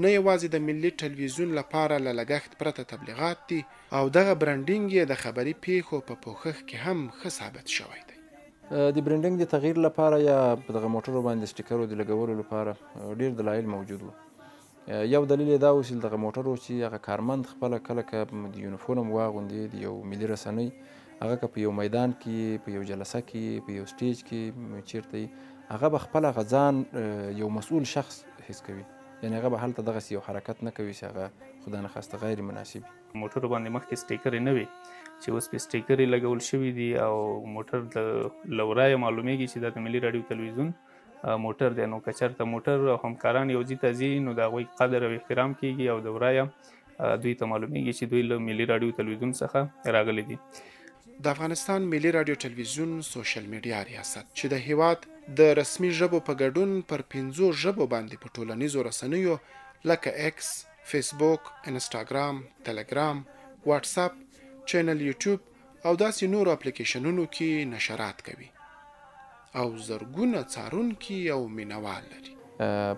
نه یوازې د ملي ټلویزیون لپاره له لګښت پرته تبلیغات دي او دغه برانډینګ یې د خبري پیښو په پوښښ کې هم ښه ثابت شوی دی. د برانډینګ د تغییر لپاره یا په دغه موټرو باندې سټیکرو د لګولو لپاره ډېر دلایل موجود وو. یو دلیل یې دا و چې دغه موټر و چې هغه کارمند خپله کله که د یونیفورم واغوندي د یو ملي رسنۍ هغه که په یو میدان کې په یو جلسه کې په یو سټیج کې چیرته هغه به خپل هغه ځان یو مسؤل شخص حس کوي، یعنی هغه به هلته دغسې یو حرکت نه کوي چې هغه خدا نخواسته غیر مناسب وي. موټرو باندې مخکې سټیکرې نه وي چې اوس پې سټیکرې لګول شوي دي او موټر له ورایه معلومیږي چې دا د ملي راډیو تلویزیون موټر دی. نو که چېرته موټر او همکاران یو ځای ته ځي نو د هغوی قدر او احترام کیږي او د ورایه دوی ته معلومیږي چې دوی له ملي راډیو تلویزیون څخه راغلي دي. د افغانستان ملي راډیو تلویزیون سوشل میډیا ریاست چې د هیواد د رسمي ژبو په ګډون پر 5 ژبو باندې په ټولنیزو رسنیو لکه ایکس، فیسبوک، انسټاګرام، تلګرام، واټس اپ، چینل یوټیوب او داسې نورو اپلیکیشنونو کې نشرات کوي او زرګونه څارونکي او مینوال لري.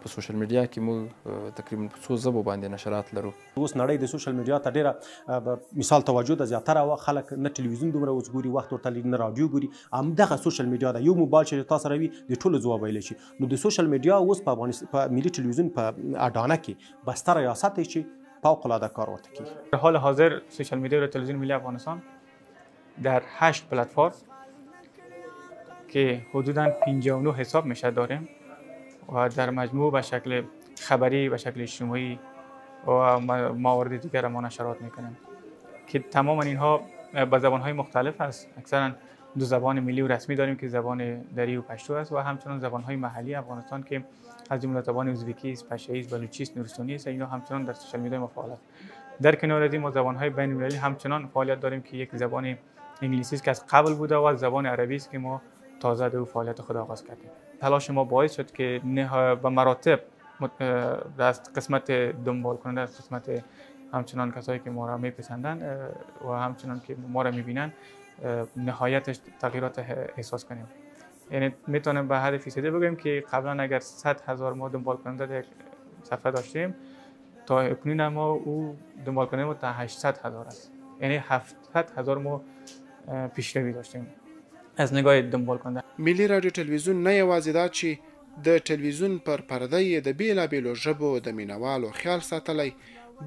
په سوشل میډیا کې موږ تقریبا په 100 ژبو باندې نشرات لرو. اوس نړۍ د سوشل میډیا ته ډېره مثال توجه ده، زیاتره وخت خلک نه تلویزیون دومره اوس ګوري، وخت ورته نه راډیو ګوري، همدغه سوشل میډیا ده. یو موبایل چې تا سره وي د ټولو ځواب ویلی شي. نو د سوشل میډیا اوس په ملي تلویزیون په اډانه کې بسته ریاست دی چې فوق‌العاده کار ورته کوي. در حال حاضر سوشل میډیا و تلویزیون ملی افغانستان در 8 پلتفرم که حدوداً 59 حساب میشه داریم و در مجموع به شکل خبری، به شکل اجتماعی و موارد دیگر ما نشرات میکنیم که تمام اینها به زبانهای مختلف است. اکثرا 2 زبان ملی و رسمی داریم که زبان دری و پشتو است و همچنان زبانهای محلی افغانستان که از جمله زبان ازبکی است، پشتویی است، بلوچی است، نورستانی است. اینا همچنان در سوشال میدیا فعال است. در کنار از این ما زبانهای بین المللی همچنان فعالیت داریم که یک زبان انگلیسی است که از قبل بوده و زبان عربی است که ما تازه در فعالیت خود آغاز کردیم. تلاش ما باعث شد که به مراتب از قسمت دنبال کننده، از قسمت همچنان کسایی که ما را میپسندند و همچنان که ما را میبینند نهایتش تغییرات احساس کنیم. یعنی میتونم به حد فیصدی بگیم که قبلا اگر 100,000 ما دنبال کننده در یک صفحه داشتیم تا اکنون ما او دنبال کننده ما تا 800,000 است. یعنی 700,000 ما پیشروی داشتیم از نگاه دنبال کننده. ملي راډیو تلویزیون نه یوازې دا چې د تلویزیون پر پرده یې د بیلابیلو ژبو د مینوالو خیال ساتلی،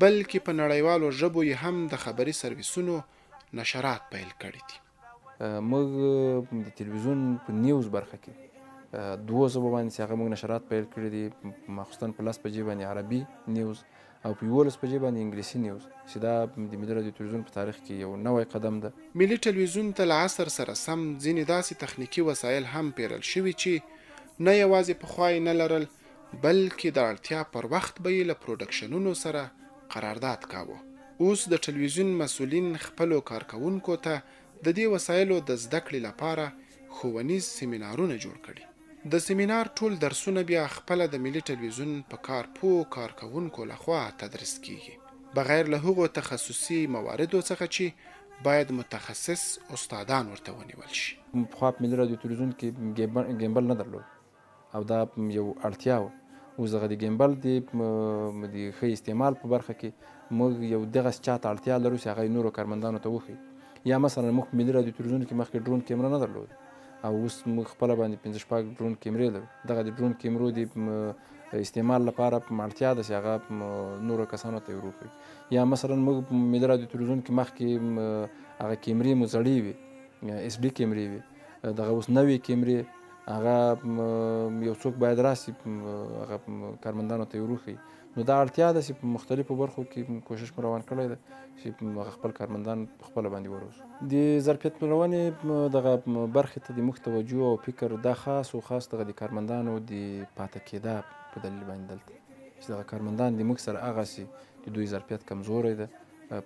بلکې په نړیوالو ژبو یې هم د خبري سرویسونو نشرات پیل کړي دي. موږ د تلویزیون په نیوز برخه کې 2 ژبو باندې چې هغه موږ نشرات پیل کړي دي، مخصوصا په 10 بجې باندې عربي نیوز او په 11 بجې باندې انګلیسي نیوز، چې دا د ملي راډیو تلویزیون په تاریخ کې یو نوی قدم ده. ملي ټلویزیون ته له عصر سره سم ځینې داسې تخنیکي وسایل هم پیرل شوي چې نه یوازې پخوا یې نه لرل، بلکې د اړتیا پر وخت به یې له پروډکشنونو سره قرارداد کاوه. اوس د ټلویزیون مسؤلین خپلو کارکوونکو ته د دې وسایلو د زده کړې لپاره ښوونیز سیمینارونه جوړ کړي. د سیمینار ټول درسونه بیا خپله د ملي ټلویزیون په کارپوه کارکوونکو لخوا تدریس کیږي، بغیر له هغو تخصصي مواردو څخه چې باید متخصص استادان ورته ونیول شي. پخوا په ملي راډیو تلویزیون کې ګیمبل نه درلود او دا یو اړتیا وه. اوس دغه د ګیمبل د ښه استعمال په برخه کې موږ یو دغسې چا ته اړتیا لرو چې هغه نورو کارمندانو ته وښیي. یا مثلا موږ په ملي راډیو تلویزیون کې مخکې ډرون کیمره نه درلود او اوس موږ خپله باندې 5-6 ډرون کیمرې لرو. دغه د ډرون کیمرو د استعمال لپاره اړتیا ده چې هغه نورو کسانو ته یې وروښیي. یا مثلا موږ په ملي راډیو تلویزیون کې مخکې هغه کیمرې مو زړې وي، اس ډي کیمرې وي، دغه اوس نوې کیمرې هغه یو څوک باید راسي هغه کارمندانو ته یې وروښیي. نو دا اړتیا ده چې په مختلفو برخو کې کوشش مو روان کړی ده چې هغه خپل کارمندان په خپله باندې وروزو. د ظرفیت لوړونې دغه برخې ته د موږ توجه او فکر دا خاص دغه د کارمندانو د پاته کېدا په دلیل باندې دلته چې دغه کارمندان د موږ سره هغسې د دوی ظرفیت کمزوری ده،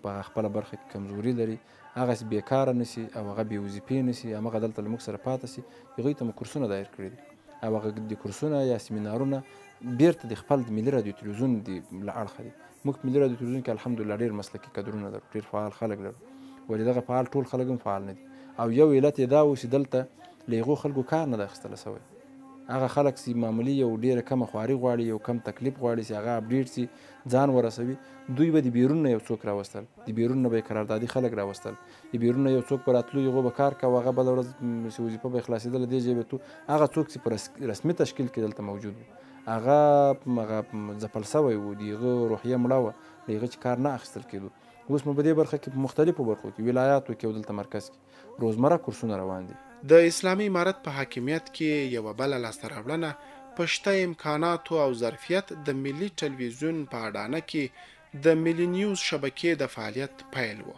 په خپله برخه کې کمزوري لري، هغسې بېکاره نه سي او هغه بې وظیفې نه سي، همغه دلته له موږ سره پاته سي. هغوی ته مو کورسونه دایر کړي دي او هغه د کورسونه یا سیمینارونه بیرته د خپل د ملي راډیو تلویزیون له اړخه دي. موږ په ملي راډیو تلویزیون کې الحمدلله ډېر مسلکي کدرونه لرو، ډېر فعال خلک لرو، ولې دغه فعال ټول خلک هم فعال نه دي. او یو علت یې دا و چې دلته له هغو خلکو کار نه دی اخیستلی سوی، هغه خلک چې معمولي یو ډېره کمه خواري غواړي، یو کم تکلیف غواړي چې هغه اپډیټ سي، ځان ورسوي، دوی به د بیرون نه یو څوک راوستل، د بیرون نه به یې قراردادي خلک راوستل، د بیرون نه یو څوک به راتلو، هغو به کار کوه، هغه بله ورځ چې وظیفه به یې خلاصېدله دې ځای به تو هغه څوک چې په رسمي تشکیل کې دلته موجود و هغه ځپل سوی و، د هغه روحیه مړه وه، د هغه چې کار نه اخیستل کېدو. اوس مو په دې برخه کې په مختلفو برخو کې ولایاتو کې او دلته مرکز کې روزمره کورسونه روان دي. د اسلامي امارت په حاکمیت کې یوه بله لاسته راوړنه په شته امکاناتو او ظرفیت د ملي ټلویزیون په اډانه کې د ملي نیوز شبکې د فعالیت پیل و.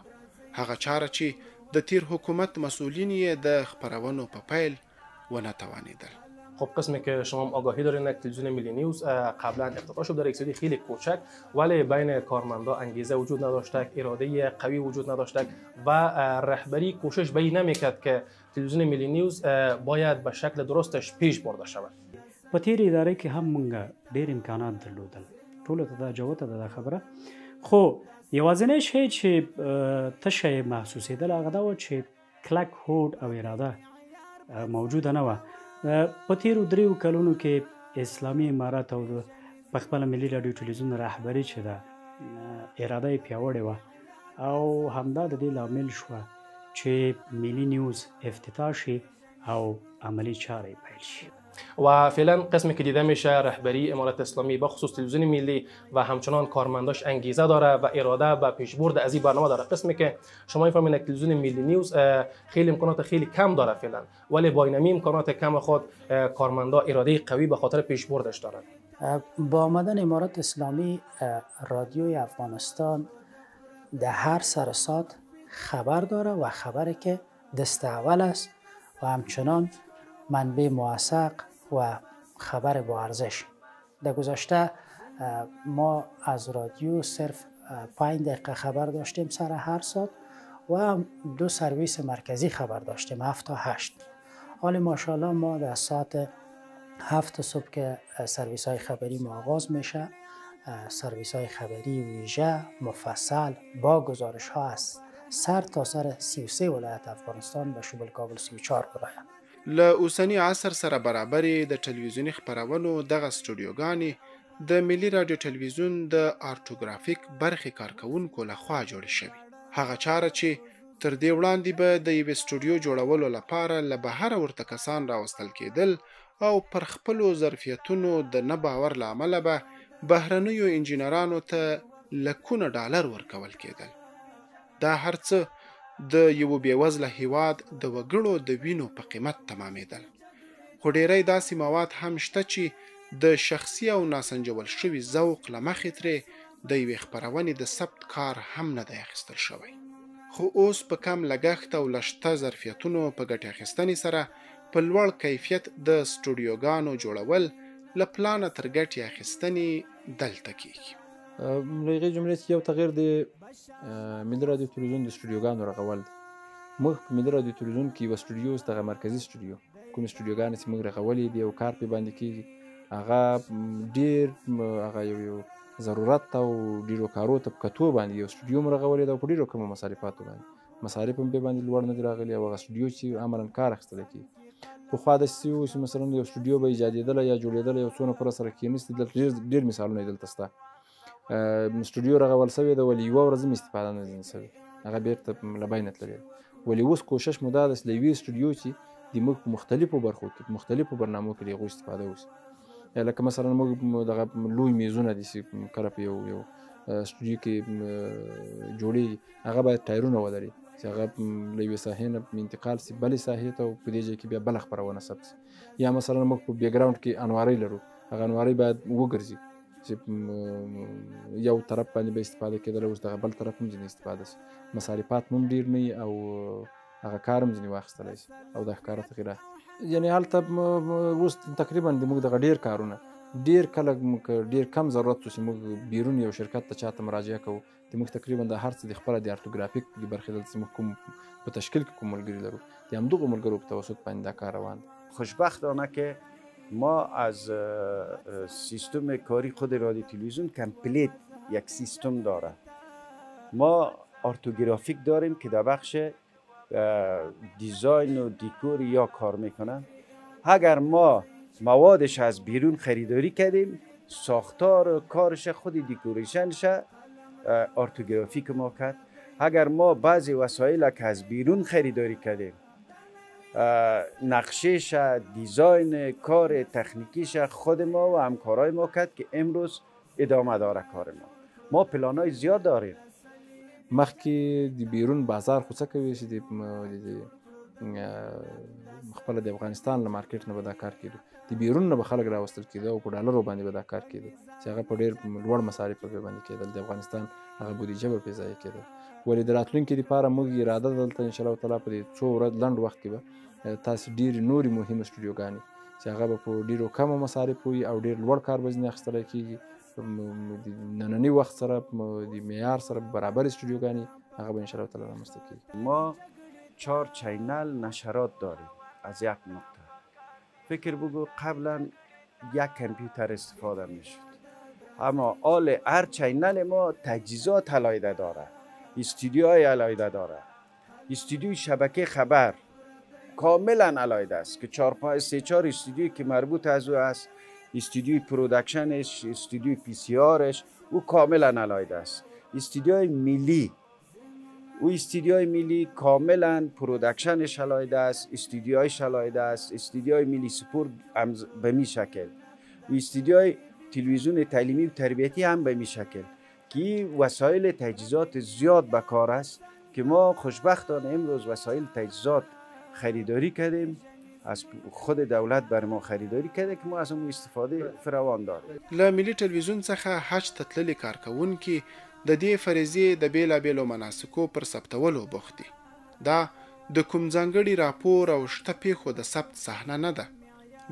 هغه چاره چې د تیر حکومت مسئولین یې د خپرونو په پیل ونه توانیدل. خب قسمی که شما آگاهی دارین که تلویزیون ملی نیوز قبلا افتتاح شد در یک سری خیلی کوچک، ولی بین کارمندا انگیزه وجود نداشت، اراده قوی وجود نداشت و رهبری کوشش به این نمیکرد که تلویزیون ملی نیوز باید به شکل درستش پیش برده شود. په تیر اداره کې هم موږ ډېر امکانات درلودل، ټولو ته دا جوته ده دا خبره، خو یوازینی شی چې تشه محسوسېدل هغه دا و چې کلک هوډ او اراده موجوده نه وه. په تیرو 3 کلونو کې اسلامي امارت او په خپله ملي راډیو ټلویزیون رهبري چې ده اراده یې پیاوړې وه او همدا د دې لامل شوه چې ملي نیوز افتتاح شي او عملی چاره پیل شي. و فعلا قسمی که دیده میشه رهبری امارت اسلامی با خصوص تلویزیون ملی و همچنان کارمنداش انگیزه داره و اراده و پیشبرد از این برنامه داره. قسمی که شما میفهمید که تلویزیون ملی نیوز خیلی امکانات خیلی کم داره فعلا، ولی با این امکانات کم خود کارمندا اراده قوی به خاطر پیشبردش دارند. با آمدن امارت اسلامی رادیوی افغانستان در هر سرسات خبر داره و خبری که دست اول است و همچنان منبع موثق و خبر با ارزش. در گذشته ما از رادیو صرف 5 دقیقه خبر داشتیم سر هر ساعت و 2 سرویس مرکزی خبر داشتیم 7 تا 8. حالا ماشاءالله ما در ساعت 7 صبح که سرویس های خبری ما آغاز میشه، سرویس های خبری ویژه مفصل با گزارش ها است سر تا سر 33 ولایت افغانستان به شمول کابل 34 ولایت. له اوسني عصر سره برابرې د ټلویزیوني خپرونو دغه سټوډیوګانې د ملي راډیو ټلویزیون د آرټوګرافیک برخې کارکوونکو لخوا جوړې شوي. هغه چاره چې تر دې وړاندې به د یوې سټوډیو جوړولو لپاره له بهره ورته کسان راوستل کېدل او پر خپلو ظرفیتونو د نه باور له امله به بهرنیو انجینرانو ته لکونه ډالر ورکول کېدل. دا هر څه د یو بېوزله هیواد د وګړو د وینو په قیمت تمامېدل. خو ډېری داسې مواد هم شته چې د شخصي او ناسنجول شوي ذوق له مخې ترې د یوې خپرونې د ثبت کار هم نه دی اخیستل شوی. خو اوس په کم لګښت او له شته ظرفیتونو په ګټې اخیستنې سره په لوړ کیفیت د سټوډیوګانو جوړول له پلانه تر ګټې اخیستنې دلته کېږي. له هغې جملې څخه یو تغیر د ملي راډیو تلویزیون د سټوډیوګانو رغول دي. موږ په ملي راډیو تلویزیون کې یوه سټوډیو اوس دغه مرکزي سټوډیو کومې سټوډیوګانې چې موږ رغولې دي او کار پرې باندې کېږي هغه ډېر هغه یو ضرورت او ډېرو کارو ته په کتو باندې یو سټوډیو مو رغولې ده او په ډېرو کمو مصارفاتو باندې مصارف هم پرې باندې لوړ نه دي راغلي او هغه سټوډیو چې عملاً کار اخیستلی کېږي. پخوا داسې و چې مثلا یو سټوډیو به ایجادېدله یا جوړېدله یو څونه پوره سره کېناستې دلته ډېر مثالونه یې دلته شته. سټوډیو رغول سوې ده ولې یوه ورځ هم استفاده نه ځینې سوې، هغه بېرته له بینه تللې ده. ولې اوس کوشش مو دا ده چې له یوې سټوډیو چې د موږ په مختلفو برخو کې په مختلفو برنامو کې د هغو استفاده وشي. لکه مثلا موږ دغه لوی میزونه دي چې کله په یو سټوډیو کې جوړېږي هغه باید ټایرونه ولري چې هغه له یوې ساحې نه انتقال شي بلې ساحې ته او په دې ځای کې بیا بله خپرونه ثبت شي. یا مثلا موږ په بیکګراونډ کې انوارۍ لرو، هغه انوارۍ باید وګرځي چې یو طرف باندې به استفاده کېدله اوس دغه بل طرف هم ځینې استفاده شي. مصارفات هم ډېر نه وي او هغه کار هم ځینې واخیستلی شي او دا ښکاره تغیرات. یعنې هلته اوس تقریبا د موږ دغه ډېر کارونه ډېر کله ډېر کم ضرورت و چې موږ بیرون یو شرکت ته چاته مراجعه کوو د موږ تقریبا دا هر څه د خپله د آرټوګرافیک د برخې دلته چې موږ کوم په تشکیل کې کوم ملګري لرو د همدغو ملګرو په توسط باندې دا کار روان دی. خوشبختانه که ما از سیستم کاری خود رادیو تلویزیون کمپلیت یک سیستم داره. ما آرتوگرافیک داریم که در بخش دیزاین و دیکور یا کار میکنن. اگر ما موادش از بیرون خریداری کردیم، ساختار کارش خود دیکوریشنش ارتوگرافیک ما کرد. اگر ما بعضی وسایل که از بیرون خریداری کردیم، نقشهش، دیزاین کار تکنیکیش خود ما و همکارای ما کرد که امروز ادامه داره کار ما پلانای زیاد داریم. مخکې د بیرون بازار خو څه کوي چې د خپل د افغانستان له مارکیټ نه به دا کار کېدو، د بیرون نه به خلک راوستل کېده او په ډالرو باندې به دا کار کېده چې هغه په ډېر لوړ مصارف په باندې کېدل، د افغانستان هغه بودیجه به پرې ضایع کېدل. ولې د راتلونکي لپاره موږ اراده دلته انشاءالله تعالی په دې څو ورځ لنډ وخت کې به تاسې ډېرې نورې مهمې سټوډیوګانې چې هغه به په ډېرو کمو مصارفو وي او ډېر لوړ کار به ځینې اخیستلی کېږي، د ننني وخت سره د معیار سره برابر استودیوګانې هغه به انشاءالله تعالی رامنځته کېږي. ما 4 چینل نشرات داریم. از یک نقطه فکر بگو قبلا یک کامپیوتر استفاده میشد، اما حال هر چینل ما تجهیزات علایده داره، استودیوهای علایده داره، استودیوی شبکه خبر کاملا علایده است که 3-4 استودیوی که مربوط از او است، استودیوی پرودکشنش، استودیوی پی سی آرش او کاملا علایده است. استودیوی ملی، او استودیوی ملی کاملا پرودکشنش علایده است، استودیوهایش علایده است، استودیوی ملی سپورت هم به می شکل، و استودیوی تلویزیون تعلیمی و تربیتی هم به می شکل که وسایل تجهیزات زیاد به کار است که ما خوشبختانه امروز وسایل تجهیزات خریداری کردیم، از خود دولت بر ما خریداری کرده که ما از اون استفاده فراوان داریم. له ملي ټلویزیون څخه حج ته تللي کارکوونکي د دې فریضې د بیلابیلو مناسکو پر ثبتولو بوخت دي. دا د کوم ځانګړي راپور او شته پیښو د ثبت صحنه نه ده،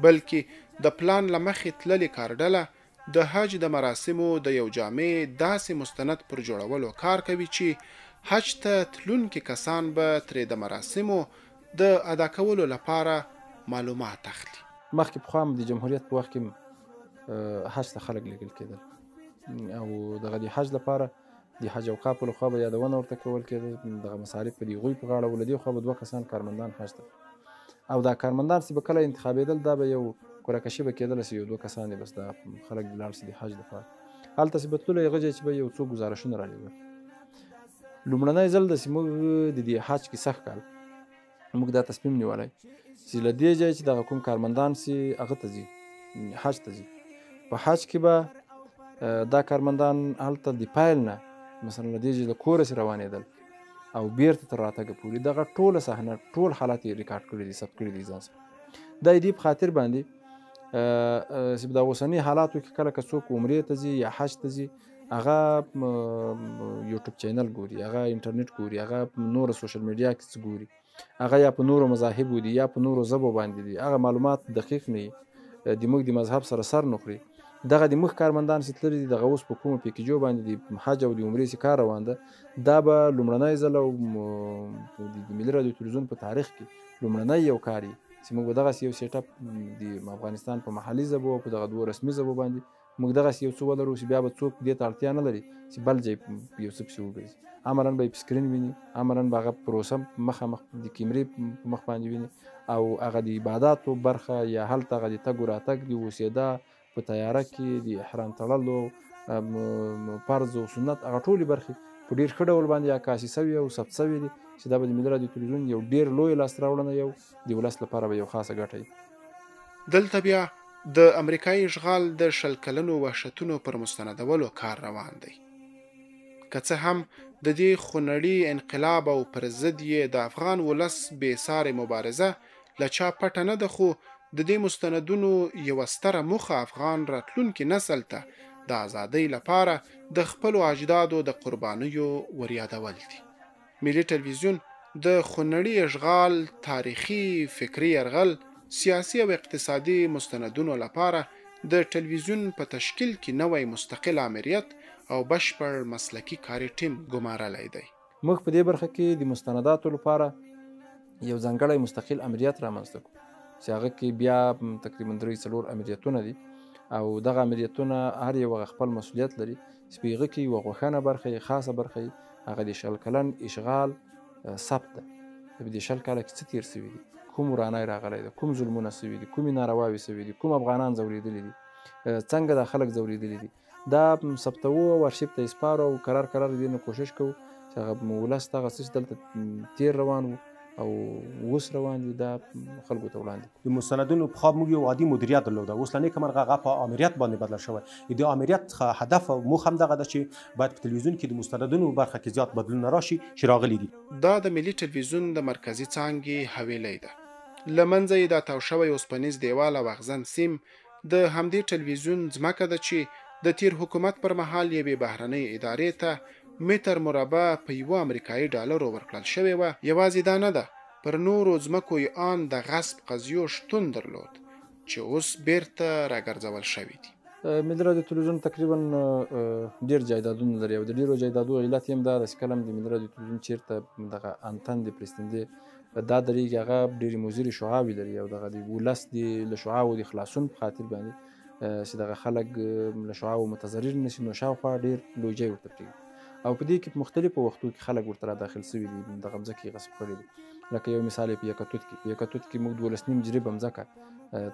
بلکې د پلان له مخې تللې کارډله د حج د مراسمو د یو جامع داسې مستند پر جوړولو کار کوي چې حج ته تلونکي کسان به ترې د مراسمو د ادا کولو لپاره معلومات اخلي. مخکې پخوا هم د جمهوریت په وخت کې حج ته خلک لیږل کېدل او دغه د حج لپاره د حج اوقافو لخوا به یادونه ورته کول کېده، دغه مصارف به د هغوی په غاړه و، له دې خوا به 2 کسان کارمندان حج ته او دا کارمندان چې به کله انتخابېدل دا به یو قرعه کشي به کېدله چې 1-2 کسان یې بس دا خلک د لاړ شي د حج لپاره. هلته چې به تللو هغه ځای چې به یو څو ګزارشونه رالېږل. لومړنی ځل داسې موږ د دې حج کې سږ کال موږ دا تصمیم نیولی چې له دې ځای چې دغه کوم کارمندان چې هغه ته ځي حج ته ځي، په حج کې به دا کارمندان هلته د پیل نه مثلا له دې ځای له کوره چې روانېدل او بیرته تر راتګه پورې دغه ټوله صحنه ټول حالات یې ریکارډ کړي دي، ثبت کړي دي ځان سره. دا یې دې په خاطر باندې چې په دا اوسني حالاتو کې کله که څوک عمرې ته ځي یا حج ته ځي هغه یوټیوب چینل ګوري، هغه انټرنیټ ګوري، هغه نور سوشل میډیا کې څه ګوري، هغه یا په نورو مذاهبو دي یا په نورو ژبو باندې دي، هغه معلومات دقیق نه وي، د موږ د مذهب سره سر نه خوري. دغه د موږ کارمندان چې تللي دي دغه اوس په کومو پیکیجو باندې د حج او د عمرې چې کار روان ده، دا به لومړنی ځل او د ملي راډیو تلویزیون په تاریخ کې لومړنی یو کار وي چې موږ به دغسې یو سیټ اپ د افغانستان په محلي ژبو او په دغه 2 رسمي ژبو باندې موږ دغسې یو څه ولرو چې بیا به څوک دې ته اړتیا نه لري چې بل ځای یو څه پسې وګرځي. امرا به یې په سکرین ویني، امرا به هغه پروسه مخامخ د کیمرې په مخ باندې ویني او هغه د عباداتو برخه یا هلته هغه د تګ و راتګ د اوسېدا په تیاره کې د احرام تړلو فرض او سنت هغه ټولې برخې په ډېر ښه ډول باندې عکاسي سوي او ثبت سوي دي چې دا به د ملي راډیو تلویزیون یو ډېر لوی لاسته راوړنه یو د ولس لپاره به یو خاصه ګټه وي. دلته بیا د امریکایي اشغال د 20 کلنو وحشتونو پر مستندولو کار روان دی. که څه هم د دې خونړي انقلاب او پر ضد یې د افغان ولس بې سارې مبارزه له چا پټه نه ده، خو د دې مستندونو یوه ستره موخه افغان راتلونکي نسل ته د ازادۍ لپاره د خپلو اجدادو د قربانیو وریادول دي. ملي ټلویزیون د خونړي اشغال تاریخي، فکري یرغل، سیاسي او اقتصادي مستندونو لپاره د ټلویزیون په تشکیل کې نوی مستقل آمریت او بشپړ مسلکي کاري ټیم ګمارلی دی. موږ په دې برخه کې د مستنداتو لپاره یو ځانګړی مستقل آمریت رامنځته کړو چې هغه کې بیا تقریبا 3-4 آمریتونه دي او دغه آمریتونه هر یو خپل مسؤلیت لري چې په هغه کې یوه غوښنه برخه یې خاصه برخه یې هغه د 20 کلن اشغال ثبت ده. په دې 20 کاله کې څه تیر سوي دي، کوم ورانی راغلی ده، کوم ظلمونه سوي دي، کومې نارواوې سوي دي، کوم افغانان ځورېدلي دي، څنګه دا خلک ځورېدلي دي، دا ثبتوو او ارشیف ته یې سپارو او قرار دې نه کوشش کوو چې هغه ولس دغه څه چې دلته تیر روان وو او اوس روان دي دا خلکو ته وړاندې. د مستندونو پخوا موږ یو عادي مدیریت درلوده، اوس له نیکه مرغه هغه په آمریت باندې بدل شوی. د آمریت څخه هدف او موخه هم دغه ده چې باید په تلویزیون کې د مستندونو برخه کې زیات بدلونونه راشي چې راغلي دي. دا د ملي ټلویزیون د مرکزي څانګې حویلی ده. له منځه یې دا تاو شوی اوسپنیز دیوال او اغزن سیم د همدې ټلویزیون ځمکه ده چې د تیر حکومت پر مهال یوې بهرنۍ ادارې ته متر مربع په یوه امریکایي ډالرو ورکړل شوې وه. یوازې دا نه ده، پر نورو ځمکو یې آن د غصب قضیو شتون درلود چې اوس بیرته راګرځول شوي دي. ملي راډیو تلویزیون تقریبا ډېر جایدادونه لري او د ډېرو جایدادو علت یې هم دا ده چې کله هم د ملي راډیو تلویزیون چېرته دغه انتن د پرېستندې دا درېږي هغه ډېرې مضرې شعاوې لري او دغه د ولس له شعاوو د خلاصون په خاطر باندې چې دغه خلک له شعاوو متضرر نه شي، نو شاوخوا ډېر لوجی ورته پرېږدي او په دې کې په مختلفو وختو کې خلک ورته راداخل سوي دي، دغه مځکې یې غصب کړي دي. لکه یو مثال یې په یکتوت کې، په یکتوت کې موږ 12.5 جریبه مځکه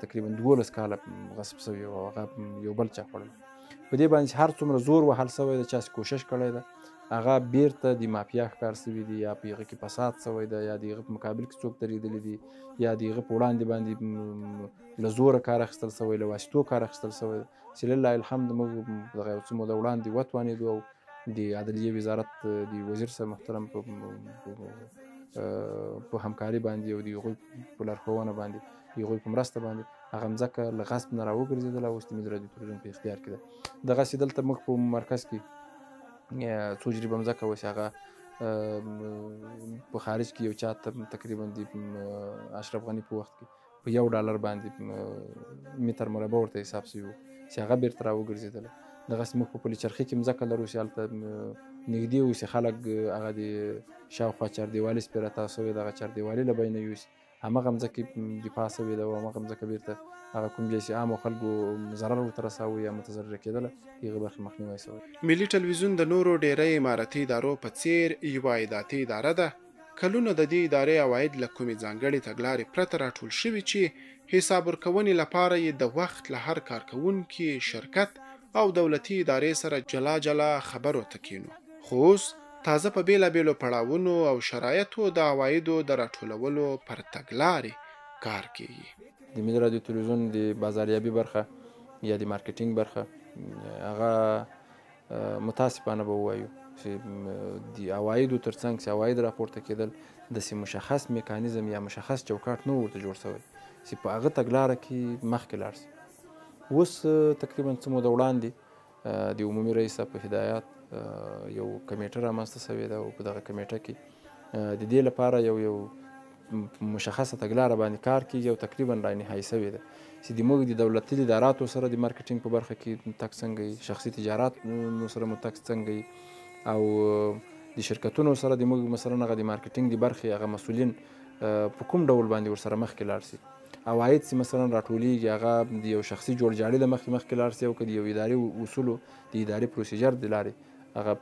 تقریبا 12 کاله غصب سوي او هغه یو بل چا خوړل. په دې باندې هر څومره زور وهل سوی ده، چا چې کوشش کړی ده هغه بیرته د مافیا ښکار سوي دي، یا په هغه کې فساد سوی ده، یا د هغه په مقابل کې څوک درېدلي دي، یا د هغه په وړاندې باندې له زوره کار اخیستل سوی، له واسطو کار اخیستل سوی ده چې لله الحمد موږ دغه یو څه موده وړاندې وتوانېدو او د عدلیې وزارت د وزیر صاحب محترم په همکاري باندې او د هغوی په لارښوونه باندې د هغوی په مرسته باندې هغه مځکه له غصب نه راوګرځېدله، اوس د ملي راډیو تلویزیون په اختیار کې ده. دغسې دلته موږ په مرکز کې څو جریبه مځکه وه چې هغه په خارج کې یو چا ته تقریبا د اشرف غني په وخت کې په $1 باندې متر مربع ورته حساب سوي وو چې هغه بیرته راوګرځېدله. دغسې موږ په پلي چرخي کې مځکه لرو چې هلته نږدې وو چې خلک هغه د شاوخوا چاردیوالي سپېره تاو سوې ده، هغه چاردیوالي له بینه یوسي، همغه مځکې دفاع سوې ده او همغه مځکه بیرته هغه کوم ځای چې عامو خلکو ضرر ورته رساوه یا متضرره کېدله هغې برخې مخنیوی سوی. ملي ټلویزیون د نورو ډیری امارتي ادارو په څیر یوه عایداتي اداره ده. کلونه د دې ادارې عواید له کومې ځانګړې تګلارې پرته راټول شوي چې حساب ورکونې لپاره یې د وخت له هر کارکوونکي، شرکت او دولتي ادارې سره جلا جلا خبرو ته کینو. خو اوس تازه په بیلابیلو پړاوونو او شرایطو د عوایدو د راټولولو پر تګلارې کار کیږي. د ملي راډیو تلویزیون د بازاریابي برخه یا د مارکیټینګ برخه هغه متاسفانه به ووایو چې د عوایدو ترڅنګ چې عواید راپورته کېدل داسې مشخص میکانیزم یا مشخص چوکاټ نه ورته جوړ شوی چې په هغه تګلاره کې مخکې لاړ شي. اوس تقریبا څه موده وړاندې د عمومي رئیس په هدایت یو کمیټه رامنځته سوې ده او په دغه کمیټه کې د دې لپاره یو مشخصه تګلاره باندې کار کېږي او تقریبا رانهایي سوې ده چې د موږ د دولتي اداراتو سره د مارکیټینګ په برخه کې تګ څنګه وي، شخصي تجاراتو سره مو تګ څنګه وي او د شرکتونو سره د موږ مثلا هغه د مارکیټینګ د برخې هغه مسؤلین په کوم ډول باندې ورسره مخکې لاړ شي. عواید چې مثلا راټولیږي هغه د یو شخصي جوړجاړي له مخکې لاړ شي او که د یو اداري اصولو د اداري پروسیجر د لارې هغه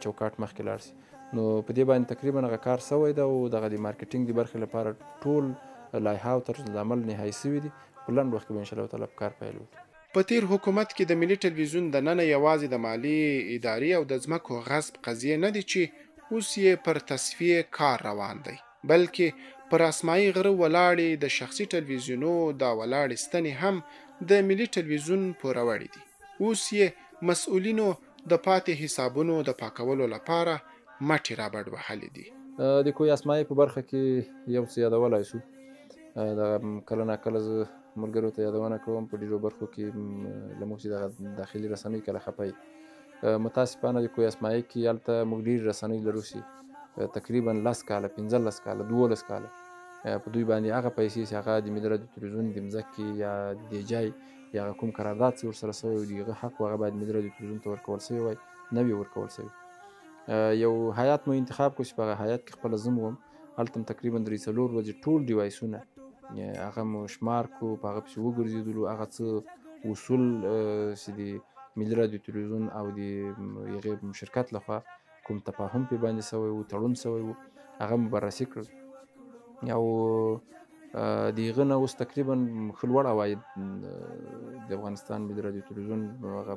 چوکاټ مخکې لاړ شي. نو په دې باندې تقریبا هغه کار سوی ده او دغه د مارکیټینګ د برخې لپاره ټول لایحه او طرز عمل نهایي سوي دي. په لنډ وخت کې به انشاءالله تعالی په کار پیل وکړي. په تیر حکومت کې د ملي ټلویزیون د ننه یوازې د مالی ادارې او د ځمکو غصب قضیې نه دي چې اوس یې پر تصفیه کار روان دی، بلکې پر اسمایي غره ولاړې د شخصي ټلویزیونو دا ولاړې ستنې هم د ملي ټلویزیون پوروړې دي. اوس یې مسؤلینو د پاتې حسابونو د پاکولو لپاره مټې رابډ وهلې دي. د کوی اسمایي په برخه کې یو څه یادولی شو، کله ناکله زه ملګرو ته یادونه کوم په ډېرو برخو کې له موږ چې دغه داخلي رسنۍ کله خفه وي. متاسفانه د کوی اسمایي کې هلته موږ ډېرې رسنۍ لرو چې تقریبا 10 کاله 15 کاله 12 کاله په دوی باندې هغه پیسې چې هغه د ملي راډیو تلویزیون د مځکې یا د جای یا کوم قرارداد چې ورسره سوی وي د هغه حق هغه باید ملي راډیو تلویزیون ته ورکول سوی وای، نه وي ورکول سوی. یو هیات مو انتخاب کړو چې په هغه هیات کې خپله زه م وم. هلته تقریبا 3-4 ورځې ټول ډیوایسونه هغه مو شمار کړو، په هغه پسې وګرځېدلو، هغه څه اصول چې د ملي راډیو تلویزیون او د هغې شرکت لخوا کوم تفاهم پې باندې سوی و، تړون سوی و، هغه مو بررسي کړل او د هغه نه اوس تقریبا ښه لوړ عواید د افغانستان ملي راډیو تلویزیون هغه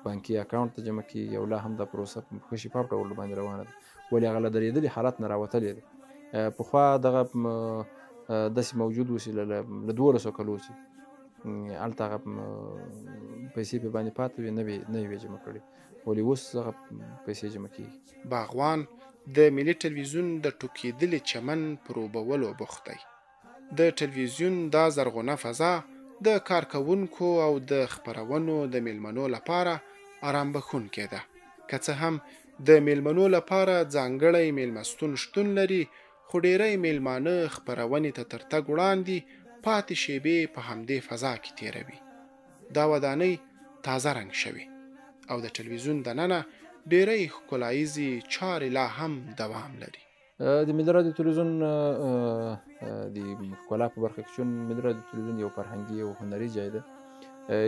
بانکي اکاونټ ته جمع کېږي او لا هم دا پروسه په ښه شفاف ډول باندې روانه ده، ولې هغه له درېدلي حالت نه راوتلې ده. پخوا دغه داسې موجود اوسي له 1200 کلو چې هلته هغه پیسې په باندې پاتې وي، نه وي جمع کړې، ولې اوس هغه پیسې جمع کېږي. باغوان د ملي تلویزیون د ټوکېدلي چمن پر اوبولو بوخت دی. د تلویزیون دا زرغونه فضا د کارکوونکو او د خپرونو د میلمنو لپاره آرام بخښونکې ده. که څه هم د میلمنو لپاره ځانګړی میلمستون شتون لري، خو ډیری میلمانه خپرونې ته تر تګ وړاندې پاتې شیبې په همدې فضا کې تیروي. دا ودانۍ تازه رنګ شوي او د تلویزیون دننه ډیری ښکلاییزې چارې لا هم دوام لري. د ملي راډیو تلویزیون د ښکلا په برخه کې چون ملي راډیو تلویزیون یو فرهنګي او هنري ځای ده،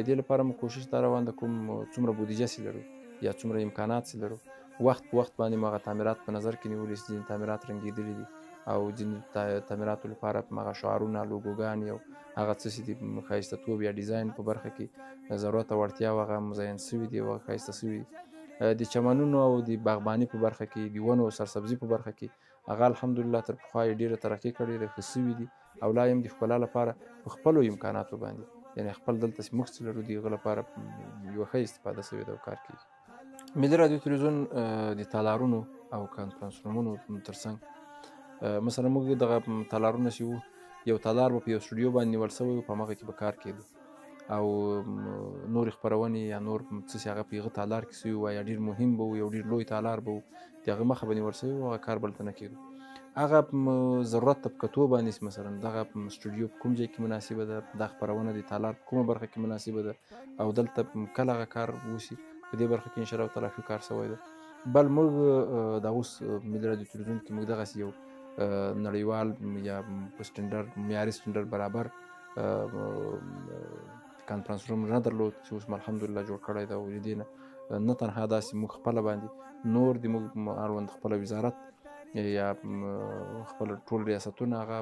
دې لپاره مو کوشش دا روان ده کوم څومره بودیجه چې لرو یا څومره امکانات چې لرو، وخت په وخت باندې مو هغه تعمیرات په نظر کې نیولي، ځینې تعمیرات رنګېدلي دي او ځینې تعمیراتو لپاره هغه شعارونه، لوګوګانې او هغه څه چې د ښایسته توب یا ډیزاین په برخه کې ضرورت او اړتیا هغه مزین شوي دي او ښایسته شوي دي. د چمنونو او د باغباني په برخه کې، د ونو او سرسبزي په برخه کې هغه الحمدلله تر پخوا یې ډېره ترقي کړې ده، ښه شوي دي او لا هم د ښکلا لپاره په خپلو امکاناتو باندې، یعنې خپل دلته چې موږ څه لرو د هغه لپاره یوه ښه استفاده شوې ده او کار کېږي. ملي راډیو تلویزیون د تالارونو او کانفرانس رومونو ترڅنګ مثلا موږ دغه تالارونه چې وو، یو تالار به په یو سټوډیو باندې نیول شوی و، په همغه کې به کار کېدو او نور خپرونې یا نور څه چې هغه په هغه تالار کې شوي وو یا ډېر مهم به و، یو ډېر لوی تالار به و، د هغه مخه به نیول شوی و، هغه کار به هلته نه کېدو. هغه ضرورت ته په کتو باندې مثلا دغه سټوډیو په کوم ځای کې مناسبه ده، دا خپرونه د تالار په کومه برخه کې مناسبه ده او دلته کله هغه کار وشي، په دې برخه کې انشاءالله تعالی ښه کار شوی ده. بل موږ دا اوس ملي راډیو تلویزیون کې موږ دغسې یو نړیوال یا په سټنډرډ معیاري سټنډرډ برابر کانفرانس روم نه درلود چې اوس الحمدلله جوړ کړی ده او د دې نه تنها داسې موږ خپله باندې نور د موږ اړوند خپله وزارت یا خپل ټول ریاستونه هغه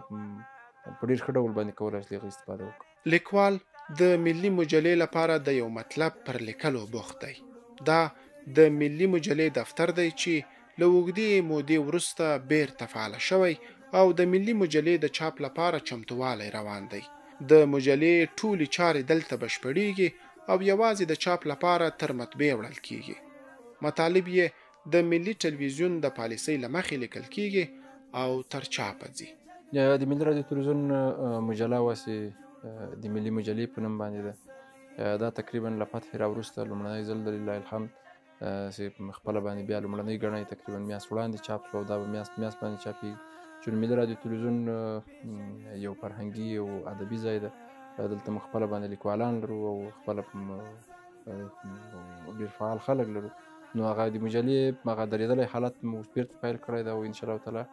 په ډېر ښه ډول باندې کولی شي هغه استفاده وکړي. لیکوال د ملي مجلې لپاره د یو مطلب پر لیکلو بوخت دی. دا د ملي مجلې دفتر دی چې له اوږدې مودې وروسته بیرته فعاله شوی او د ملي مجلې د چاپ لپاره چمتووالی روان دی. د مجلې ټولې چارې دلته بشپړېږي او یوازې د چاپ لپاره تر مطبعې وړل کېږي. مطالب یې د ملي تلویزیون د پالیسۍ له مخې لیکل کېږي او تر چاپه ځي. د ملي راډیو تلویزیون مجله واسې د ملي مجلې په نوم باندې ده. دا تقریبا له فتح راوروسته لومړنی ځل د لله الحمد چې خپله باندې بیا لومړنۍ ګڼه تقریبا میاشت وړاندې چاپ شوه او دا به میاشت باندې چاپېږي. چې ملي راډیو تلویزیون یو فرهنګي او ادبي ځای ده، دلته موږ خپله باندې لیکوالان لرو او خپله ډېر فعال خلک لرو، نو هغه د مجلې هغه درېدلی حالت موږ بیرته پیل کړی ده او انشاءالله تعالی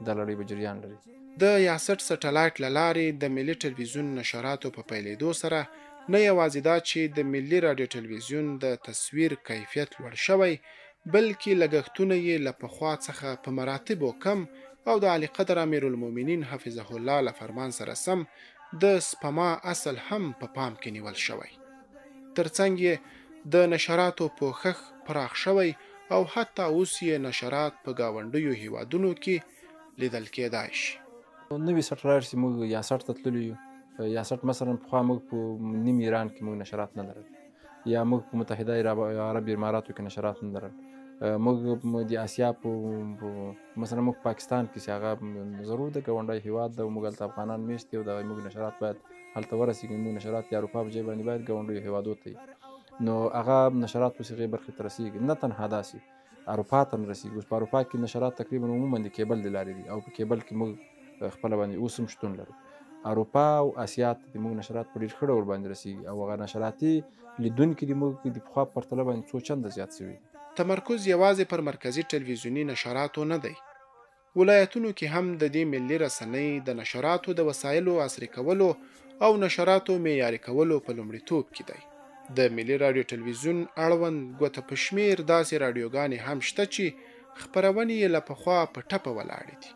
دا لړۍ به جریان لري. د یاسټ سټلایټ له لارې د ملي تلویزیون نشراتو په پیلېدو سره نه یوازې دا چې د ملي راډیو تلویزیون د تصویر کیفیت لوړ شوی، بلکې لګښتونه یې له پخوا څخه په مراتبو کم او د اعلی قدر امیرالمؤمنین حفظه الله له فرمان سره سم د سپما اصل هم په پام کې نیول شوی. ترڅنګ یې د نشراتو پوښښ پراخ شوی او حتی اوس یې نشرات په ګاونډیو هیوادونو کې لیدل کېدای شي. نوي سټلایټ چې موږ یاسټ ته تللي یو، یاسټ مثلا پخوا موږ په نیم ایران کې موږ نشرات نه لرل، یا موږ په متحده عرب اماراتو کې نشرات نه لرل، موږ د اسیا په مثلا موږ پاکستان کې چې هغه ضرور د ګاونډی هیواد ده او موږ هلته افغانان میشت یو، دغه موږ نشرات باید هلته ورسېږي، موږ نشرات د اروپا په ځای باندې باید ګاونډیو هیوادو ته نو هغه نشرات اوس هغې برخې ته رسېږي. نه تنها داسې اروپا ته نه رسېږي، اوس په اروپا کې نشرات تقریبا عموما د کیبل د لارې دي او په کیبل کې موږ خپله باندې اوس هم شتون لرو. اروپا او اسیا ته د موږ نشرات په ډېر ښه ډول باندې رسېږي او هغه نشراتي لیدونکي د موږ د پخوا په پرتله باندې څو چنده زیات شوي. تمرکز یوازې پر مرکزي تلویزیوني نشراتو نه دی. ولایتونو کې هم د دې ملي رسنۍ د نشراتو د وسایلو عصري کولو او نشراتو معیاري کولو په لومړیتوب کې دی. د ملي راډیو تلویزیون اړوند ګوته په شمېر داسې راډیوګانې هم شته چې خپرونې یې له پخوا په ټپه ولاړې دي،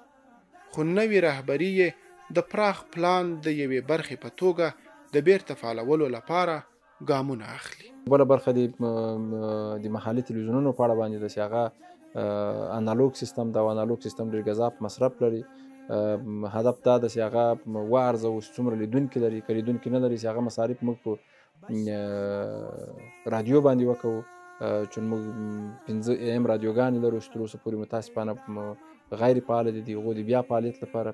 خو نوې رهبري یې د پراخ پلان د یوې برخې په توګه د بیرته فعالولو لپاره ګامونه اخلي. بله برخه د محلي تلویزیونونو په اړه باندې داسې هغه انالوګ سیستم دا انالوګ سیستم ډېر ګزاف مصرف لري. هدف دا ده چې هغه وارزه اوس څومره لیدونکي لري، که لیدونکي نه لري چې هغه مصارف موږ په رادیو باندې وکړو، چون موږ 5 AM رادیوګانې لرو چې تر اوسه پورې متاسفانه غیر فعاله دي. د هغو د بیا فعالیت لپاره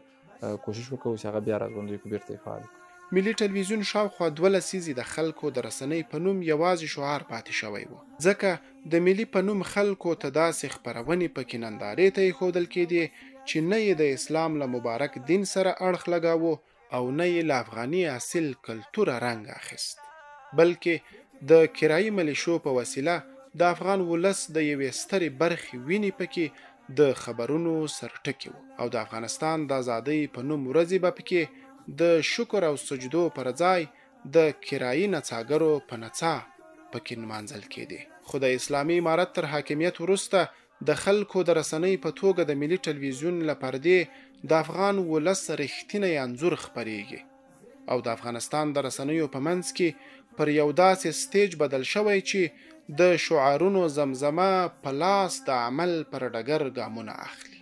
کوشش وکړو چې هغه بیا راژوندوي کړو، بیرته یې فعال کړو. ملي ټلویزیون شاوخوا 2 لسیزې د خلکو د رسنۍ په نوم یوازې شعار پاتې شوی و، ځکه د ملي په نوم خلکو ته داسې خپرونې پکې نندارې ته ایښودل کېدې چې نه یې د اسلام له مبارک دین سره اړخ لګاوه او نه یې له افغاني اصل کلتوره رنګ اخیست، بلکې د کرایي ملیشو په وسیله د افغان ولس د یوې سترې برخې وینې پکې د خبرونو سرټکي وو او د افغانستان د ازادۍ په نوم ورځې به پکې د شکر او سجدو پر ځای د کرایي نڅاګرو په نڅا پکې نمانځل کېدې. خو د اسلامي امارت تر حاکمیت وروسته د خلکو د رسنۍ په توګه د ملي ټلویزیون له پردې د افغان ولس رښتینی انځور خپریږي او د افغانستان د رسنیو په منځ کې پر یو داسې سټیج بدل شوی چې د شعارونو زمزمه په لاس د عمل پر ډګر ګامونه اخلي.